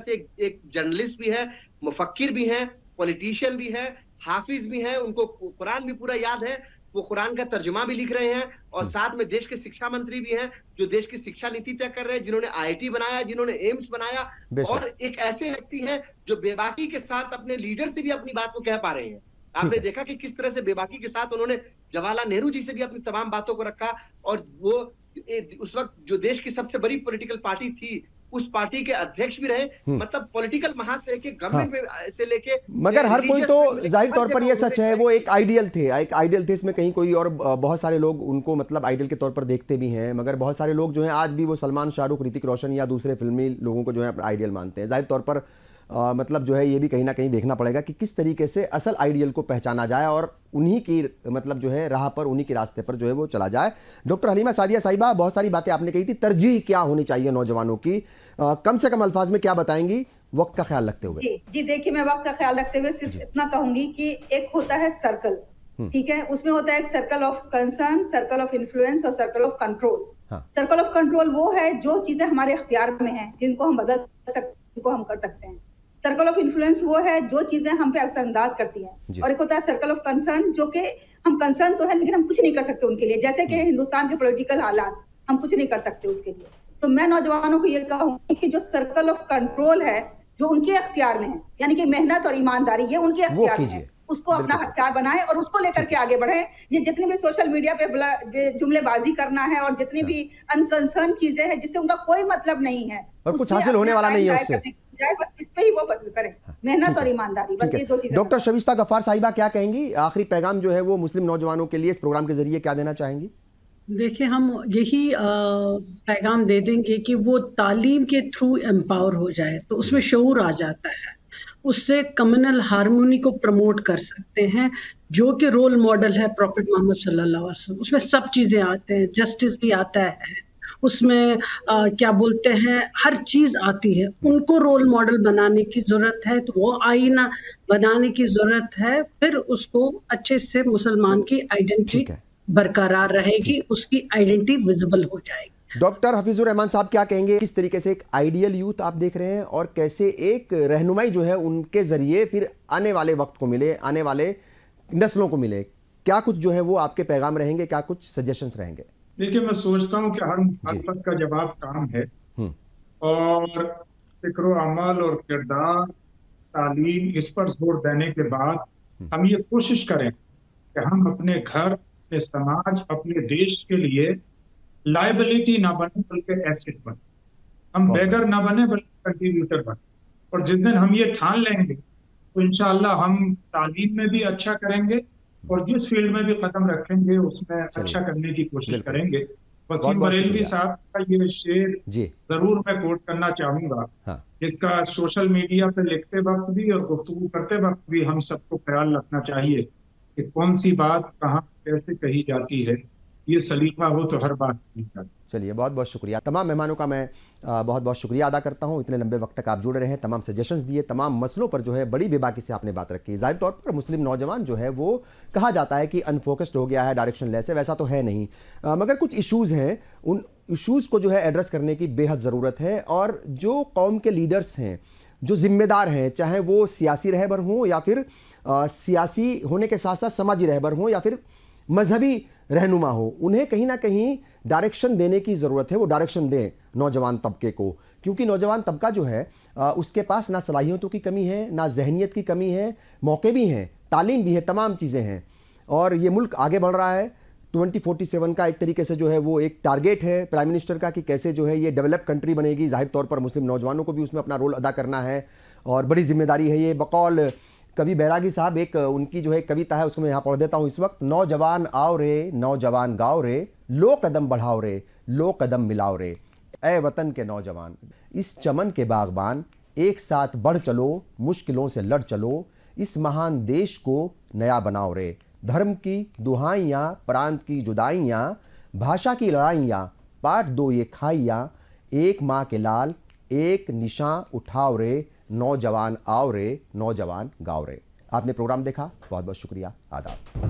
Speaker 4: से एक जर्नलिस्ट भी है, मुफक्किर भी है, पॉलिटिशियन भी है, हाफिज भी है, उनको कुरान भी पूरा याद है, वो कुरान का तर्जुमा भी लिख रहे हैं, और साथ में देश के शिक्षा मंत्री भी हैं जो देश की शिक्षा नीति तय कर रहे हैं, जिन्होंने आईआईटी बनाया, जिन्होंने एम्स बनाया, और एक ऐसे व्यक्ति हैं जो बेबाकी के साथ अपने लीडर से भी अपनी बात को कह पा रहे हैं। आपने देखा कि किस तरह से बेबाकी के साथ उन्होंने जवाहरलाल नेहरू जी से भी अपनी तमाम बातों को रखा, और वो उस वक्त जो देश की सबसे बड़ी पॉलिटिकल पार्टी थी उस पार्टी के अध्यक्ष भी रहे। मतलब पॉलिटिकल महाज से लेके गवर्नमेंट से लेके,
Speaker 1: मगर हर कोई तो जाहिर तौर पर ये सच है वो एक आइडियल थे, इसमें कहीं कोई, और बहुत सारे लोग उनको मतलब आइडियल के तौर पर देखते भी हैं, मगर बहुत सारे लोग जो हैं आज भी वो सलमान, शाहरुख, ऋतिक रोशन या दूसरे फिल्मी लोगों को जो है अपना आइडियल मानते हैं। जाहिर तौर पर मतलब जो है ये भी कहीं ना कहीं देखना पड़ेगा कि किस तरीके से असल आइडियल को पहचाना जाए और उन्हीं की मतलब जो है राह पर, उन्हीं के रास्ते पर जो है वो चला जाए। डॉक्टर हलीमा सादिया साहिबा, बहुत सारी बातें आपने कही थी, तरजीह क्या होनी चाहिए नौजवानों की, कम से कम अल्फाज में क्या बताएंगी वक्त का ख्याल रखते हुए?
Speaker 5: जी देखिए, मैं वक्त का ख्याल रखते हुए सिर्फ इतना कहूंगी कि एक होता है सर्कल, ठीक है, उसमें होता है एक circle of concern, circle of influence और circle of control. Circle of control वो है जो चीजें हमारे इख्तियार में हैं, जिनको हम बदल सकते हैं, जिनको हम कर सकते हैं। सर्कल ऑफ इन्फ्लुएंस वो है जो चीजें हम पे असरअंदाज करती हैं, और एक होता है सर्कल ऑफ कंसर्न, जो कि हम कंसर्न तो है लेकिन हम कुछ नहीं कर सकते उनके लिए, जैसे कि हिंदुस्तान के पॉलिटिकल हालात, हम कुछ नहीं कर सकते उसके लिए। तो मैं नौजवानों को ये कहूंगी कि जो सर्कल ऑफ कंट्रोल है जो उनके अख्तियार में है, यानी कि मेहनत और ईमानदारी, ये उनके अख्तियार में है, उसको अपना हथियार बनाए और उसको लेकर के आगे बढ़े। ये जितनी भी सोशल मीडिया पे जुमलेबाजी करना है और जितनी भी अनकंसर्न चीजें हैं जिससे उनका कोई मतलब नहीं है
Speaker 1: और कुछ हासिल होने वाला नहीं है उससे,
Speaker 5: बस इस पे ही वो बदल करें, मेहनत और ईमानदारी, बस ये दो चीजें।
Speaker 1: डॉक्टर शविस्ता गफ्फार साहिबा क्या कहेंगी, आखिरी पैगाम जो है वो मुस्लिम नौजवानों के लिए इस प्रोग्राम के जरिए क्या देना चाहेंगी?
Speaker 3: देखिए, हम यही पैगाम दे देंगे कि वो तालीम के थ्रू एम्पावर हो जाए, तो उसमें शऊर आ जाता है, उससे कम्युनल हार्मोनी को प्रमोट कर सकते हैं, जो कि रोल मॉडल है प्रॉफेट मोहम्मद सल्लल्लाहु अलैहि वसल्लम। उसमें सब चीजें आते हैं, जस्टिस भी आता है उसमें, क्या बोलते हैं, हर चीज आती है। उनको रोल मॉडल बनाने की जरूरत है, तो वो आईना बनाने की जरूरत है, फिर उसको अच्छे से मुसलमान की आइडेंटिटी बरकरार रहेगी, उसकी आइडेंटिटी विजिबल हो जाएगी।
Speaker 1: डॉक्टर हफीजुर रहमान साहब क्या कहेंगे, किस तरीके से एक आइडियल यूथ आप देख रहे हैं और कैसे एक रहनुमाई जो है उनके जरिए फिर आने वाले वक्त को मिले, आने वाले नस्लों को मिले, क्या कुछ जो है वो आपके पैगाम रहेंगे, क्या कुछ सजेशंस रहेंगे?
Speaker 2: देखिए, मैं सोचता हूँ कि हर मुखालफत का जवाब काम है, और फिक्र अमल और किरदार, तालीम, इस पर जोर देने के बाद हम ये कोशिश करें कि हम अपने घर, अपने समाज, अपने देश के लिए लायबिलिटी ना बने बल्कि एसेट बने। हम बेगर ना बने बल्कि कंट्रीब्यूटर बने। और जिस दिन हम ये ठान लेंगे तो इंशाअल्लाह हम तालीम में भी अच्छा करेंगे और जिस फील्ड में भी कदम रखेंगे उसमें अच्छा करने की कोशिश करेंगे। वसीम बरेलवी साहब का ये शेर जरूर मैं कोट करना चाहूंगा, जिसका सोशल मीडिया पे लिखते वक्त भी और गुफ्तगू करते वक्त भी हम सबको ख्याल रखना चाहिए कि कौन सी बात कहाँ कैसे कही जाती है। ये सलीका हो तो हर बात कही जाती है।
Speaker 1: चलिए, बहुत बहुत शुक्रिया। तमाम मेहमानों का मैं बहुत बहुत शुक्रिया अदा करता हूं, इतने लंबे वक्त तक आप जुड़े रहे, तमाम सजेशंस दिए, तमाम मसलों पर जो है बड़ी बेबाकी से आपने बात रखी। ज़ाहिर तौर पर मुस्लिम नौजवान जो है वो कहा जाता है कि अनफोकस्ड हो गया है, डायरेक्शन लेस है, वैसा तो है नहीं, मगर कुछ इशूज़ हैं, उन इशूज़ को जो है एड्रेस करने की बेहद ज़रूरत है। और जो कौम के लीडर्स हैं, जो जिम्मेदार हैं, चाहे वो सियासी रहबर हों या फिर सियासी होने के साथ साथ समाजी रहबर हों या फिर मजहबी रहनुमा हो, उन्हें कहीं ना कहीं डायरेक्शन देने की ज़रूरत है। वो डायरेक्शन दें नौजवान तबके को, क्योंकि नौजवान तबका जो है उसके पास ना सलाहियतों की कमी है, ना जहनीत की कमी है, मौके भी हैं, तालीम भी है, तमाम चीज़ें हैं। और ये मुल्क आगे बढ़ रहा है। 2047 का एक तरीके से जो है वो एक टारगेट है प्राइम मिनिस्टर का कि कैसे जो है ये डेवलप कंट्री बनेगी। जाहिर तौर पर मुस्लिम नौजवानों को भी उसमें अपना रोल अदा करना है और बड़ी जिम्मेदारी है ये। बकौल कवि बैरागी साहब, एक उनकी जो है कविता है उसको मैं यहाँ पढ़ देता हूँ इस वक्त। नौजवान आओ रे, नौजवान गाओ रे, लो कदम बढ़ाओ रे, लो कदम मिलाओ रे, ए वतन के नौजवान, इस चमन के बागबान, एक साथ बढ़ चलो, मुश्किलों से लड़ चलो, इस महान देश को नया बनाओ रे। धर्म की दुहाइयाँ, प्रांत की जुदाइयाँ, भाषा की लड़ाइयाँ, पाट दो ये खाइयाँ, एक माँ के लाल, एक निशान उठाओ रे, नौजवान आओ रे, नौजवान गाओ रे। आपने प्रोग्राम देखा, बहुत बहुत शुक्रिया, आदाब।